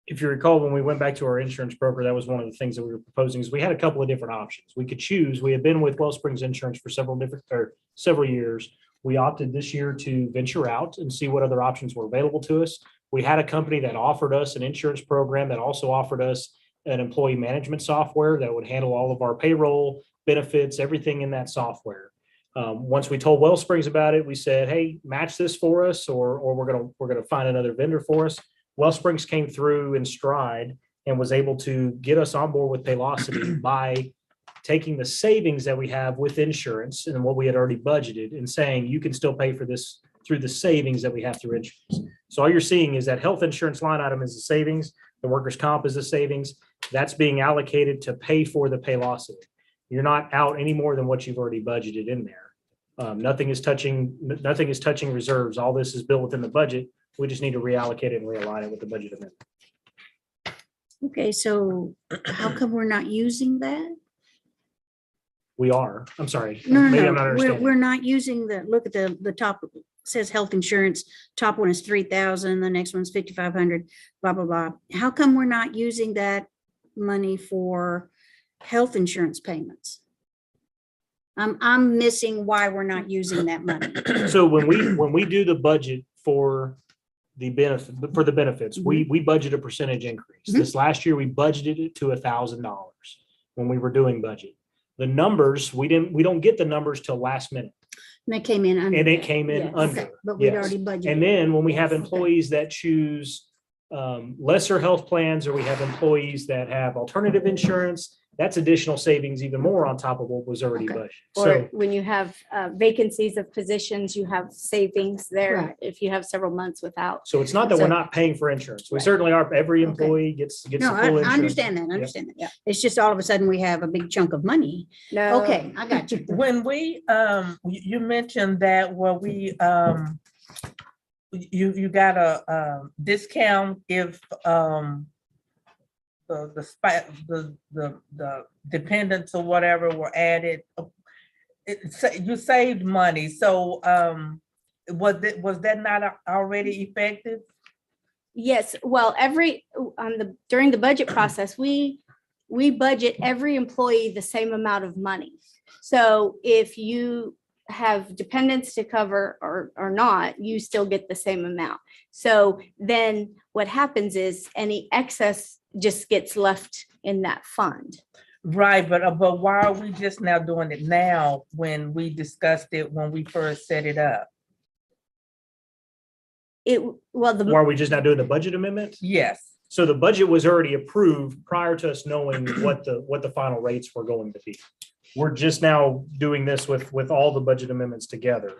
C: If you recall, when we went back to our insurance broker, that was one of the things that we were proposing is we had a couple of different options. We could choose. We had been with Wellsprings Insurance for several years. We opted this year to venture out and see what other options were available to us. We had a company that offered us an insurance program that also offered us an employee management software that would handle all of our payroll, benefits, everything in that software. Once we told Wellsprings about it, we said, hey, match this for us, or we're gonna find another vendor for us. Wellsprings came through in stride and was able to get us on board with Paylocity by taking the savings that we have with insurance and what we had already budgeted and saying, you can still pay for this through the savings that we have through insurance. So all you're seeing is that health insurance line item is the savings, the workers' comp is the savings, that's being allocated to pay for the Paylocity. You're not out any more than what you've already budgeted in there. Nothing is touching reserves. All this is built within the budget. We just need to reallocate it and realign it with the budget amendment.
F: Okay, so how come we're not using that?
C: We are, I'm sorry.
F: No,
C: Maybe I'm
F: no,
C: not
F: no,
C: understanding.
F: we're not using look at the top, says health insurance, top one is 3,000, the next one's 5,500, blah, blah, blah. How come we're not using that money for health insurance payments? I'm missing why we're not using that money.
C: So when we do the budget for the benefits, we budget a percentage increase. This last year, we budgeted it to $1,000 when we were doing budget. The numbers, we don't get the numbers till last minute.
F: And they came in under.
C: And it
F: that.
C: came in
F: Yes.
C: under.
F: Okay, but we'd
C: Yes.
F: already budgeted.
C: And then when we have
F: Okay.
C: employees that choose lesser health plans, or we have employees that have alternative insurance, that's additional savings even more on top of what was already
F: Okay.
C: budgeted.
M: Or
C: So
M: when you have vacancies of positions, you have savings there
F: Right.
M: if you have several months without.
C: it's not that we're
M: So-
C: not paying for insurance. We
M: Right.
C: certainly are. Every
F: Okay.
C: employee gets the
F: No,
C: full
F: I
C: insurance.
F: understand that. I
C: Yep.
F: understand that.
M: Yeah.
F: It's just all of a sudden we have a big chunk of money.
M: No.
F: Okay, I got you.
K: When we, you mentioned that, well, you got a discount if the dependents or whatever were added. You saved money, so was that not already effective?
M: Yes, well, during the budget process, we budget every employee the same amount of money. So if you have dependents to cover or not, you still get the same amount. So then what happens is any excess just gets left in that fund.
K: Right, but why are we just now doing it now when we discussed it when we first set it up?
C: Or are we just not doing the budget amendment?
K: Yes.
C: So the budget was already approved prior to us knowing what the final rates were going to be. We're just now doing this with all the budget amendments together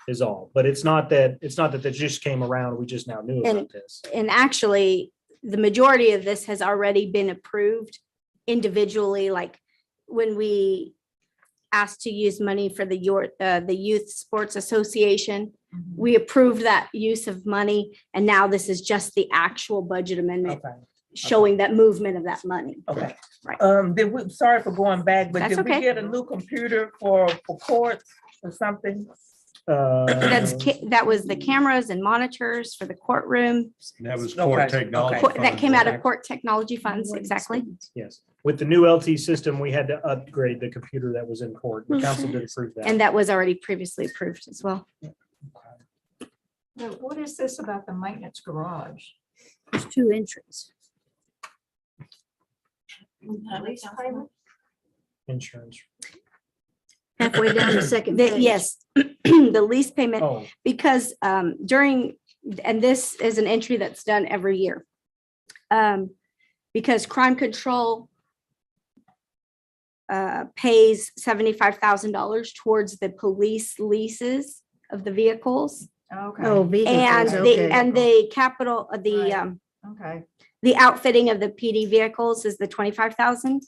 C: is all. But it's not that that just came around. We just now knew about this.
M: And actually, the majority of this has already been approved individually, like when we asked to use money for the Youth Sports Association, we approved that use of money, and now this is just the actual budget amendment
K: Okay.
M: showing that movement of that money.
K: Okay.
M: Right.
K: Sorry for going back, but
M: That's
K: did we
M: okay.
K: get a new computer for courts or something?
M: That was the cameras and monitors for the courtroom.
A: That was court
K: Okay,
A: technology.
K: okay.
M: That came out
A: funds.
M: of court technology funds, exactly.
C: Yes, with the new LT system, we had to upgrade the computer that was in court. The council did approve that.
M: And that was already previously approved as well.
B: Now, what is this about the maintenance garage?
F: There's two entries.
B: Lease payment?
C: Insurance.
F: Halfway down the second
M: The-
F: page.
M: Yes, the lease payment,
C: Oh,
M: because during, and this is an entry that's done every year. Because crime control pays $75,000 towards the police leases of the vehicles.
B: Okay.
F: Oh,
M: And
F: vehicles,
M: the,
F: okay.
M: and the capital,
B: Right. Okay.
M: the outfitting of the PD vehicles is the 25,000.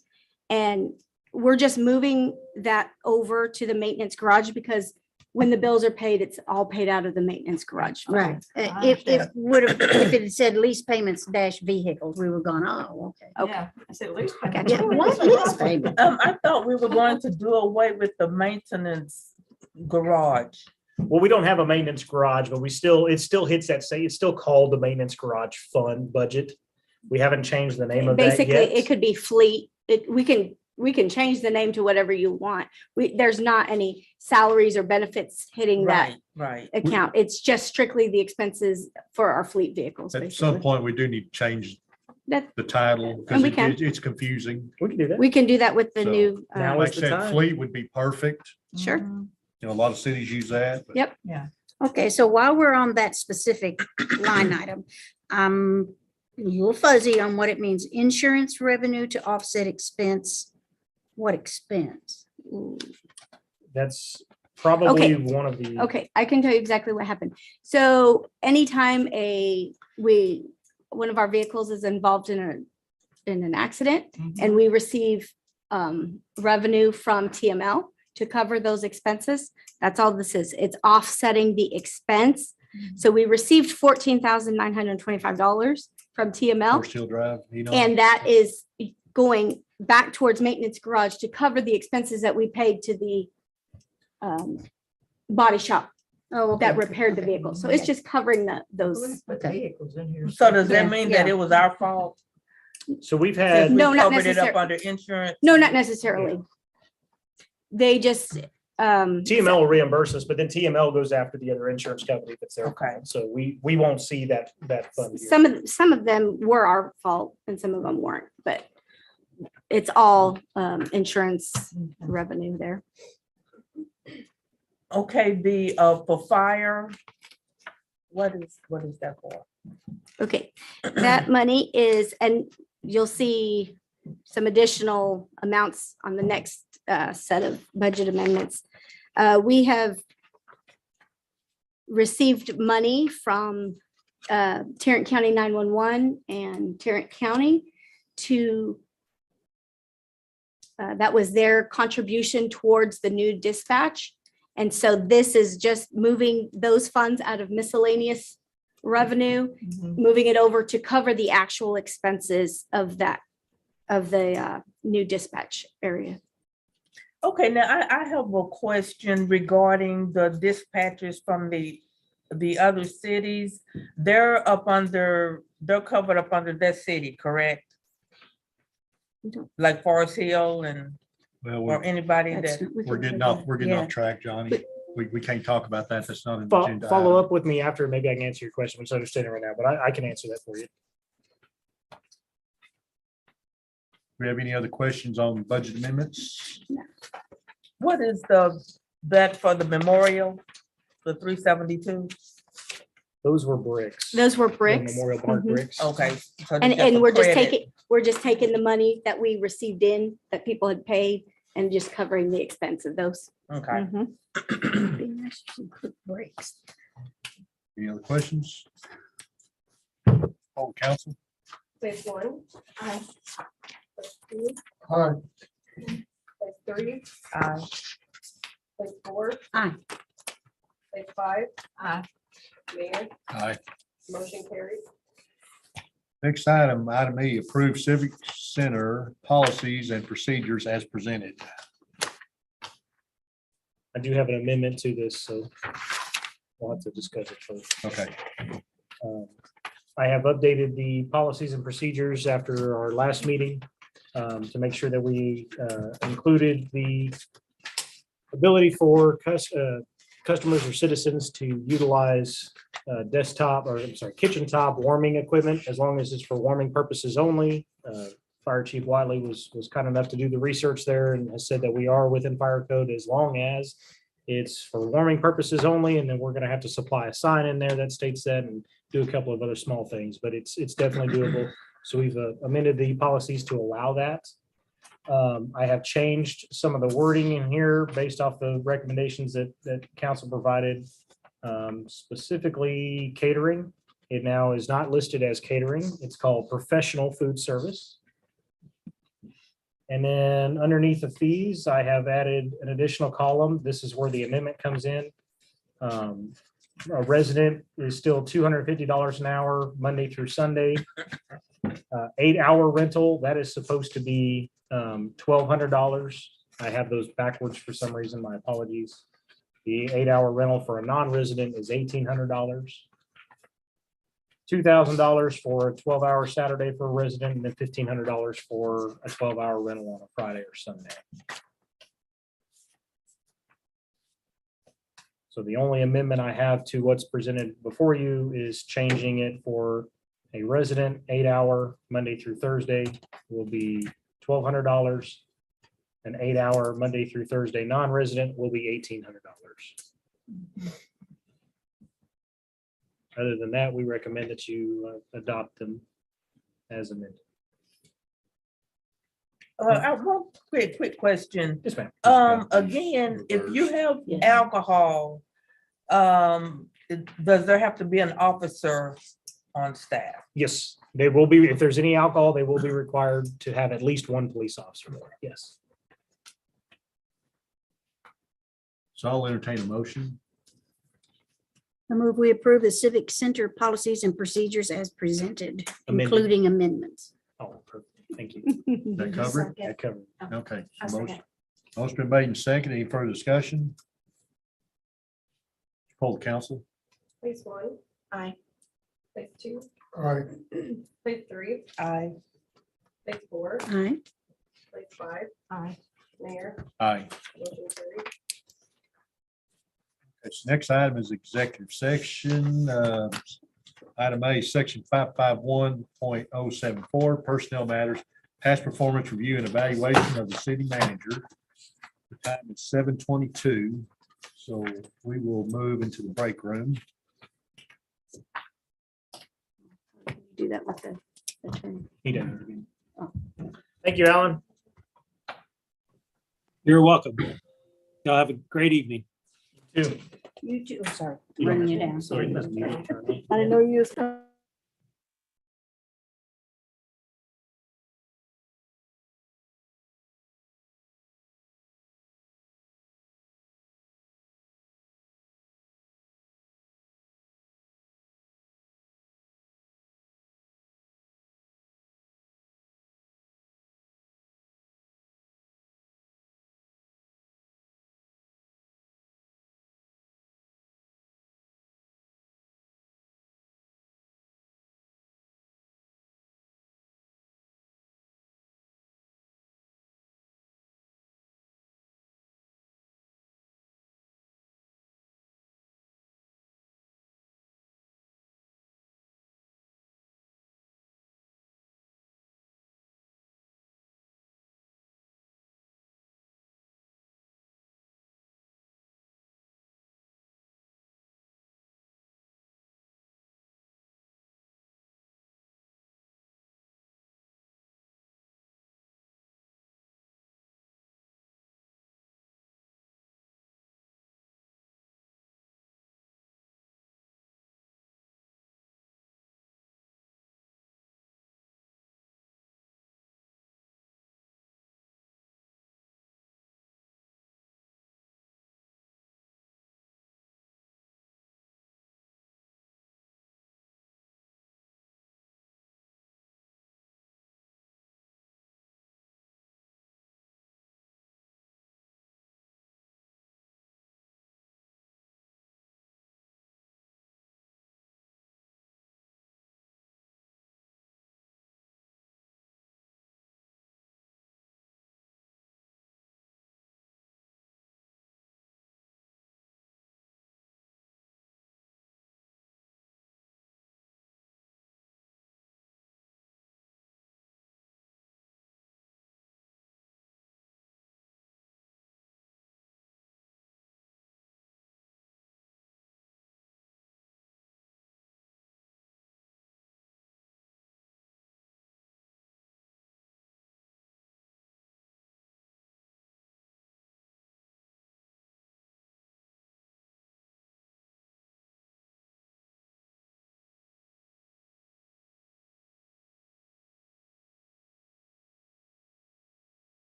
M: And we're just moving that over to the maintenance garage because when the bills are paid, it's all paid out of the maintenance garage. fund.
F: Right.
B: I
F: If
B: understand.
F: would have, if it had said lease payments dash vehicles, we were going, oh, okay.
M: Okay.
B: Yeah, I said lease
M: I
B: payment.
M: got you.
F: What lease payment?
K: I thought we were going to do away with the maintenance garage.
C: well, we don't have a maintenance garage, but it still hits that, say, it's still called the maintenance garage fund budget. We haven't changed the name of that
M: Basically,
C: yet.
M: it could be fleet. We can change the name to whatever you want. There's not any salaries or benefits hitting that
K: Right.
M: account. It's just strictly the expenses for our fleet vehicles.
A: At some
M: basically.
A: point, we do need to change
M: That,
A: the title
M: And
A: because
M: we can.
A: it's confusing.
C: We can do that.
M: we can do that with the
A: So,
M: new,
C: now
A: Like I
C: is the
A: said,
C: time.
A: fleet would be perfect.
M: sure.
B: Mhm.
A: You know, a lot of cities use that. but
M: Yep.
F: Okay, so while we're on that specific line item, I'm a little fuzzy on what it means. Insurance revenue to offset expense. What expense? Ooh,
C: That's probably
M: Okay.
C: one of the.
M: Okay, I can tell you exactly what happened. So anytime one of our vehicles is involved in an accident and we receive revenue from TML to cover those expenses, that's all this is. It's offsetting the expense. So we received $14,925 from TML.
A: Forest Hill Drive, you know.
M: And that is going back towards maintenance garage to cover the expenses that we paid to the body shop
F: Oh,
M: that
F: okay.
M: repaired the vehicle. So it's just covering those.
B: Let's put the vehicles in here.
K: So does that
M: Yeah,
K: mean that
M: yeah.
K: it was our fault?
C: So we've
K: Since
C: had,
K: we
M: No, not
K: covered it up
M: necessar-
K: under insurance?
M: No, not necessarily. They just,
C: TML will reimburse us, but then TML goes after the other insurance company if it's their
K: Okay.
C: fault. So we won't see that fund here.
M: some of them were our fault and some of them weren't, but it's all insurance revenue there.
K: Okay, for fire, what is that for?
M: Okay, that money is, and you'll see some additional amounts on the next set of budget amendments. We have received money from Tarrant County 911 and Tarrant County to, that was their contribution towards the new dispatch. And so this is just moving those funds out of miscellaneous revenue, moving it over to cover the actual expenses of the new dispatch area.
K: Okay, now I have a question regarding the dispatchers from the other cities. They're covered up under that city, correct? Like Forest Hill
A: Well,
K: or anybody
M: That's-
K: that,
A: we're getting off
M: Yeah.
A: track, Johnny. We can't talk about that. That's not an agenda.
C: Follow
A: item.
C: up with me after, maybe I can answer your question. I'm just understanding right now, but I can answer that for you.
A: We have any other questions on budget amendments?
K: what is that for the memorial, the 372?
C: Those were bricks.
M: Those were
C: The
M: bricks.
C: Memorial Park
M: Mhm.
C: bricks.
K: Okay. so
M: And,
K: just have
M: and
K: a
M: we're just
K: credit.
M: taking the money that we received in, that people had paid, and just covering the expense of those.
K: Okay.
M: Mhm.
F: Be nice if you put breaks.
A: Any other questions? Oh, council?
J: Place 1. Place 2.
I: Hi,
J: Place 3.
K: Aye.
J: Place 4.
F: Aye.
J: Place 5.
B: Aye.
J: Mayor,
A: Aye.
J: motion carries.
A: Next item, item E, approve civic center policies and procedures as presented.
C: I do have an amendment to this, so we'll have to discuss it first.
A: Okay,
C: I have updated the policies and procedures after our last meeting to make sure that we included the ability for customers or citizens to utilize desktop, or I'm sorry, kitchen top warming equipment, as long as it's for warming purposes only. Fire Chief Wiley was kind enough to do the research there and has said that we are within fire code as long as it's for warming purposes only, and then we're gonna have to supply a sign in there that states that and do a couple of other small things, but it's definitely doable. So we've amended the policies to allow that. I have changed some of the wording in here based off the recommendations that council provided. Specifically catering, it now is not listed as catering, it's called professional food service. And then underneath the fees, I have added an additional column. This is where the amendment comes in. A resident is still $250 an hour, Monday through Sunday. 8-hour rental, that is supposed to be $1,200. I have those backwards for some reason, my apologies. The 8-hour rental for a non-resident is $1,800. $2,000 for a 12-hour Saturday for a resident, and then $1,500 for a 12-hour rental on a Friday or Sunday. So the only amendment I have to what's presented before you is changing it for a resident 8-hour Monday through Thursday will be $1,200. An 8-hour Monday through Thursday non-resident will be $1,800. Other than that, we recommend that you adopt them as amended.
K: One quick question.
C: Yes, ma'am.
K: Again, if you have
F: Yes.
K: alcohol, does there have to be an officer on staff?
C: Yes, they will be, if there's any alcohol, they will be required to have at least one police officer there. Yes.
A: so I'll entertain a motion.
F: I move we approve the civic center policies and procedures as presented,
C: Amended.
F: including amendments.
C: Oh, perfect. Thank you.
A: That covered?
C: That covered.
A: Okay.
G: I'll
A: so
G: second.
A: Motion been made and seconded. Any further discussion? Poll the council.
J: Place one.
G: Aye.
J: Place two.
I: All right,
J: Place three.
K: Aye.
J: Place four.
F: Aye.
J: Place five.
G: Aye.
J: Mayor.
A: Aye.
J: Motion carried.
A: This next item is executive section. Item A, section 551.074, personnel matters, past performance review and evaluation of the city manager. The time is 7:22, so we will move into the break room.
F: Do that with the attorney.
C: He done. Thank you, Alan.
H: You're welcome. Y'all have a great evening.
C: Two.
F: You too, sorry, running you down.
C: Sorry.
F: I didn't know you was.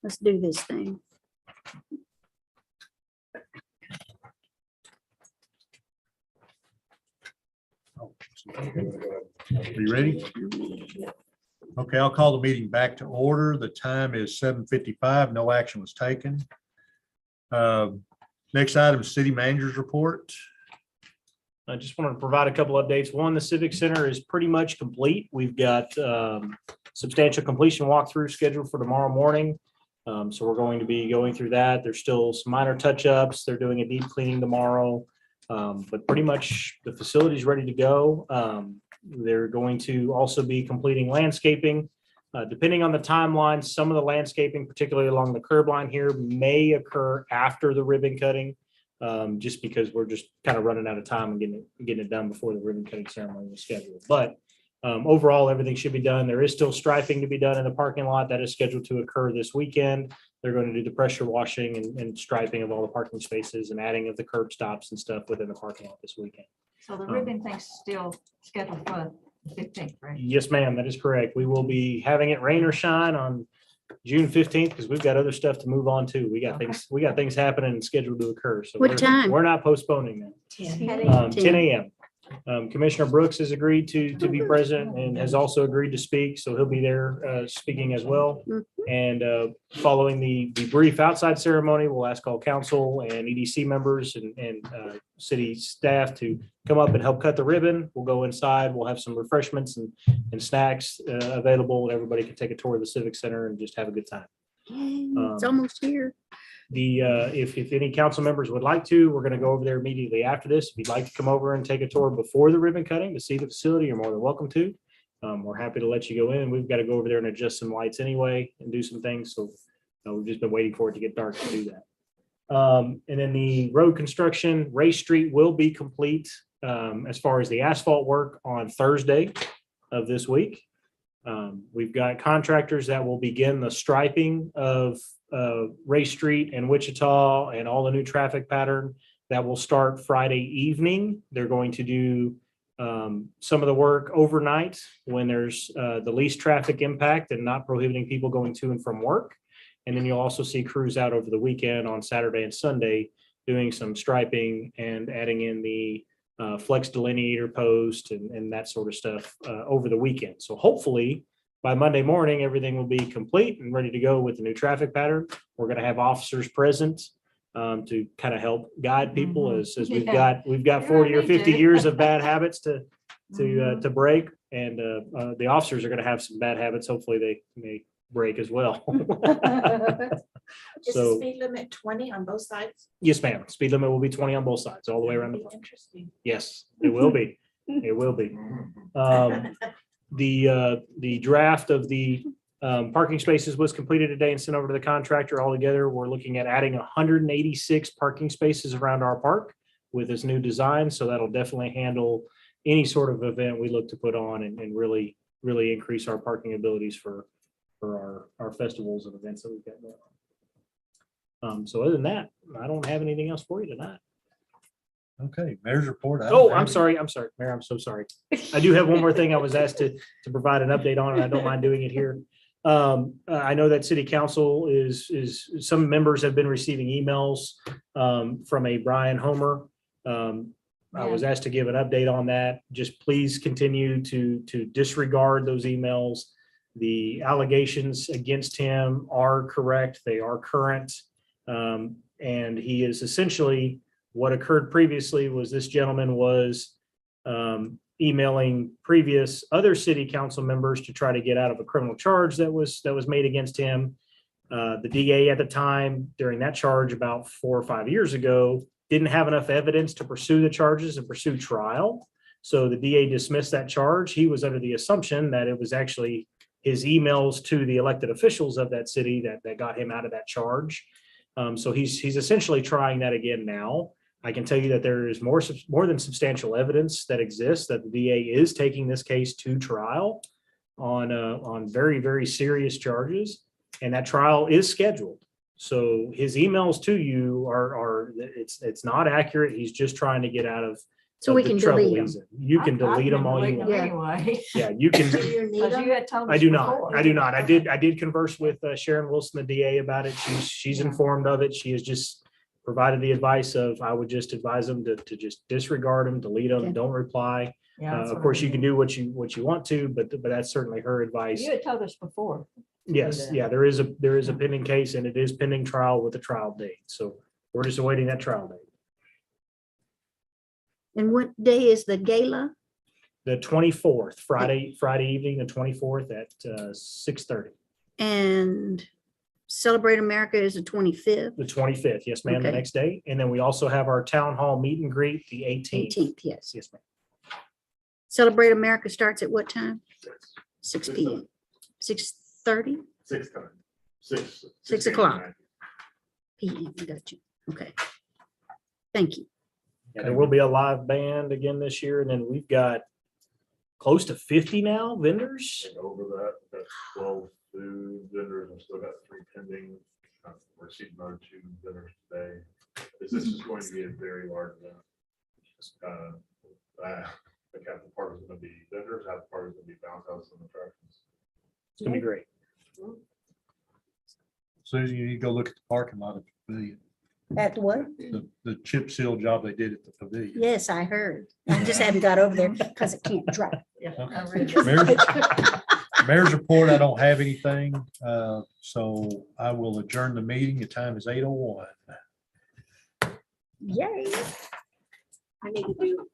F: Let's do this thing.
A: Are you ready? Okay, I'll call the meeting back to order. The time is 7:55. No action was taken. Next item, city manager's report.
C: I just wanted to provide a couple updates. One, the Civic Center is pretty much complete. We've got substantial completion walkthrough scheduled for tomorrow morning. So we're going to be going through that. There's still some minor touch-ups. They're doing a deep cleaning tomorrow. But pretty much the facility's ready to go. They're going to also be completing landscaping. Depending on the timeline, some of the landscaping, particularly along the curb line here, may occur after the ribbon cutting. Just because we're just kind of running out of time and getting it done before the ribbon cutting ceremony was scheduled. But overall, everything should be done. There is still striping to be done in the parking lot that is scheduled to occur this weekend. They're going to do the pressure washing and striping of all the parking spaces and adding of the curb stops and stuff within the parking lot this weekend.
B: So the ribbon thing's still scheduled for the 15th, right?
C: Yes, ma'am, that is correct. We will be having it rain or shine on June 15th because we've got other stuff to move on to. We got things happening and scheduled to occur. So
F: What time?
C: we're not postponing that. 10 a.m. Commissioner Brooks has agreed to be present and has also agreed to speak, so he'll be there speaking as well.
F: Mhm.
C: And following the brief outside ceremony, we'll ask all council and EDC members and city staff to come up and help cut the ribbon. We'll go inside, we'll have some refreshments and snacks available, and everybody can take a tour of the Civic Center and just have a good time.
F: It's almost here.
C: If any council members would like to, we're going to go over there immediately after this. If you'd like to come over and take a tour before the ribbon cutting to see the facility, you're more than welcome to. We're happy to let you go in. We've got to go over there and adjust some lights anyway and do some things. So we've just been waiting for it to get dark to do that. And then the road construction, Ray Street will be complete as far as the asphalt work on Thursday of this week. We've got contractors that will begin the striping of Ray Street and Wichita and all the new traffic pattern that will start Friday evening. They're going to do some of the work overnight when there's the least traffic impact and not prohibiting people going to and from work. And then you'll also see crews out over the weekend on Saturday and Sunday doing some striping and adding in the flex delineator post and that sort of stuff over the weekend. So hopefully by Monday morning, everything will be complete and ready to go with the new traffic pattern. We're going to have officers present to kind of help guide people as we've got 40 or 50 years of bad habits to break. And the officers are going to have some bad habits. Hopefully they may break as well.
G: Is the
C: So,
G: speed limit 20 on both sides?
C: yes, ma'am. Speed limit will be 20 on both sides, all the way around the.
G: Interesting.
C: Yes, it will be. It will be. The draft of the parking spaces was completed today and sent over to the contractor. Altogether, we're looking at adding 186 parking spaces around our park with this new design. So that'll definitely handle any sort of event we look to put on and really increase our parking abilities for our festivals and events that we've got going on. So other than that, I don't have anything else for you tonight.
A: Okay, mayor's report. I don't
C: Oh,
A: have
C: I'm
A: any.
C: sorry, Mayor, I'm so sorry. I do have one more thing I was asked to provide an update on, and I don't mind doing it here. I know that city council is some members have been receiving emails from a Brian Homer. I was asked to give an update on that. Just please continue to disregard those emails. The allegations against him are correct. They are current. And he is essentially, what occurred previously was this gentleman was emailing previous other city council members to try to get out of a criminal charge that was made against him. The DA at the time during that charge about 4 or 5 years ago didn't have enough evidence to pursue the charges and pursue trial. So the DA dismissed that charge. He was under the assumption that it was actually his emails to the elected officials of that city that got him out of that charge. So he's essentially trying that again now. I can tell you that there is more than substantial evidence that exists that the DA is taking this case to trial on very, very serious charges, and that trial is scheduled. So his emails to you are it's not accurate. He's just trying to get out of
F: So we
C: The
F: can
C: trouble
F: delete them.
C: is, you can delete them all you want.
F: Yeah.
B: Anyway.
C: Yeah, you can.
B: Do you need them?
C: I do not. I do not. I did converse with Sharon Wilson, the DA, about it. She's informed of it. She has just provided the advice of, I would just advise them to just disregard them, delete them,
F: Okay.
C: don't reply.
B: Yeah, that's
C: Of
B: what
C: course,
B: I
C: you can
B: did.
C: do what you want to, but that's certainly her advice.
B: You had told us before.
C: Yes,
B: that.
C: yeah, there is a pending case and it is pending trial with a trial date. So we're just awaiting that trial date.
F: And what day is the gala?
C: The 24th, Friday evening, the 24th at 6:30.
F: And Celebrate America is the 25th,
C: The 25th, yes, ma'am, the
F: Okay.
C: next day. And then we also have our town hall meet and greet the 18th.
F: 18th, yes.
C: Yes, ma'am.
F: Celebrate America starts at what time? 6 p.m. 6:30
L: 6 times. 6.
F: 6 o'clock. p.m. Got you. Okay. Thank you.
C: Yeah, there will be a live band again this year, and then we've got close to 50 now vendors.
L: Over that, we've got 12 food vendors, I've still got 3 pending. We're seeing another 2 vendors today. This is just going to be a very large event. The capital part is gonna be vendors, half part is gonna be bounce houses and attractions.
C: It's gonna be great.
A: Susan, you need to go look at the parking lot of the pavilion,
F: At what?
A: the chip seal job they did at the pavilion.
F: Yes, I heard. I just haven't got over there because it can't drive.
B: Yeah,
A: Okay.
B: I read
A: Mayor's Mayor's report, I don't have anything, so I will adjourn the meeting. The time is 8:01.
F: Yay. I need to do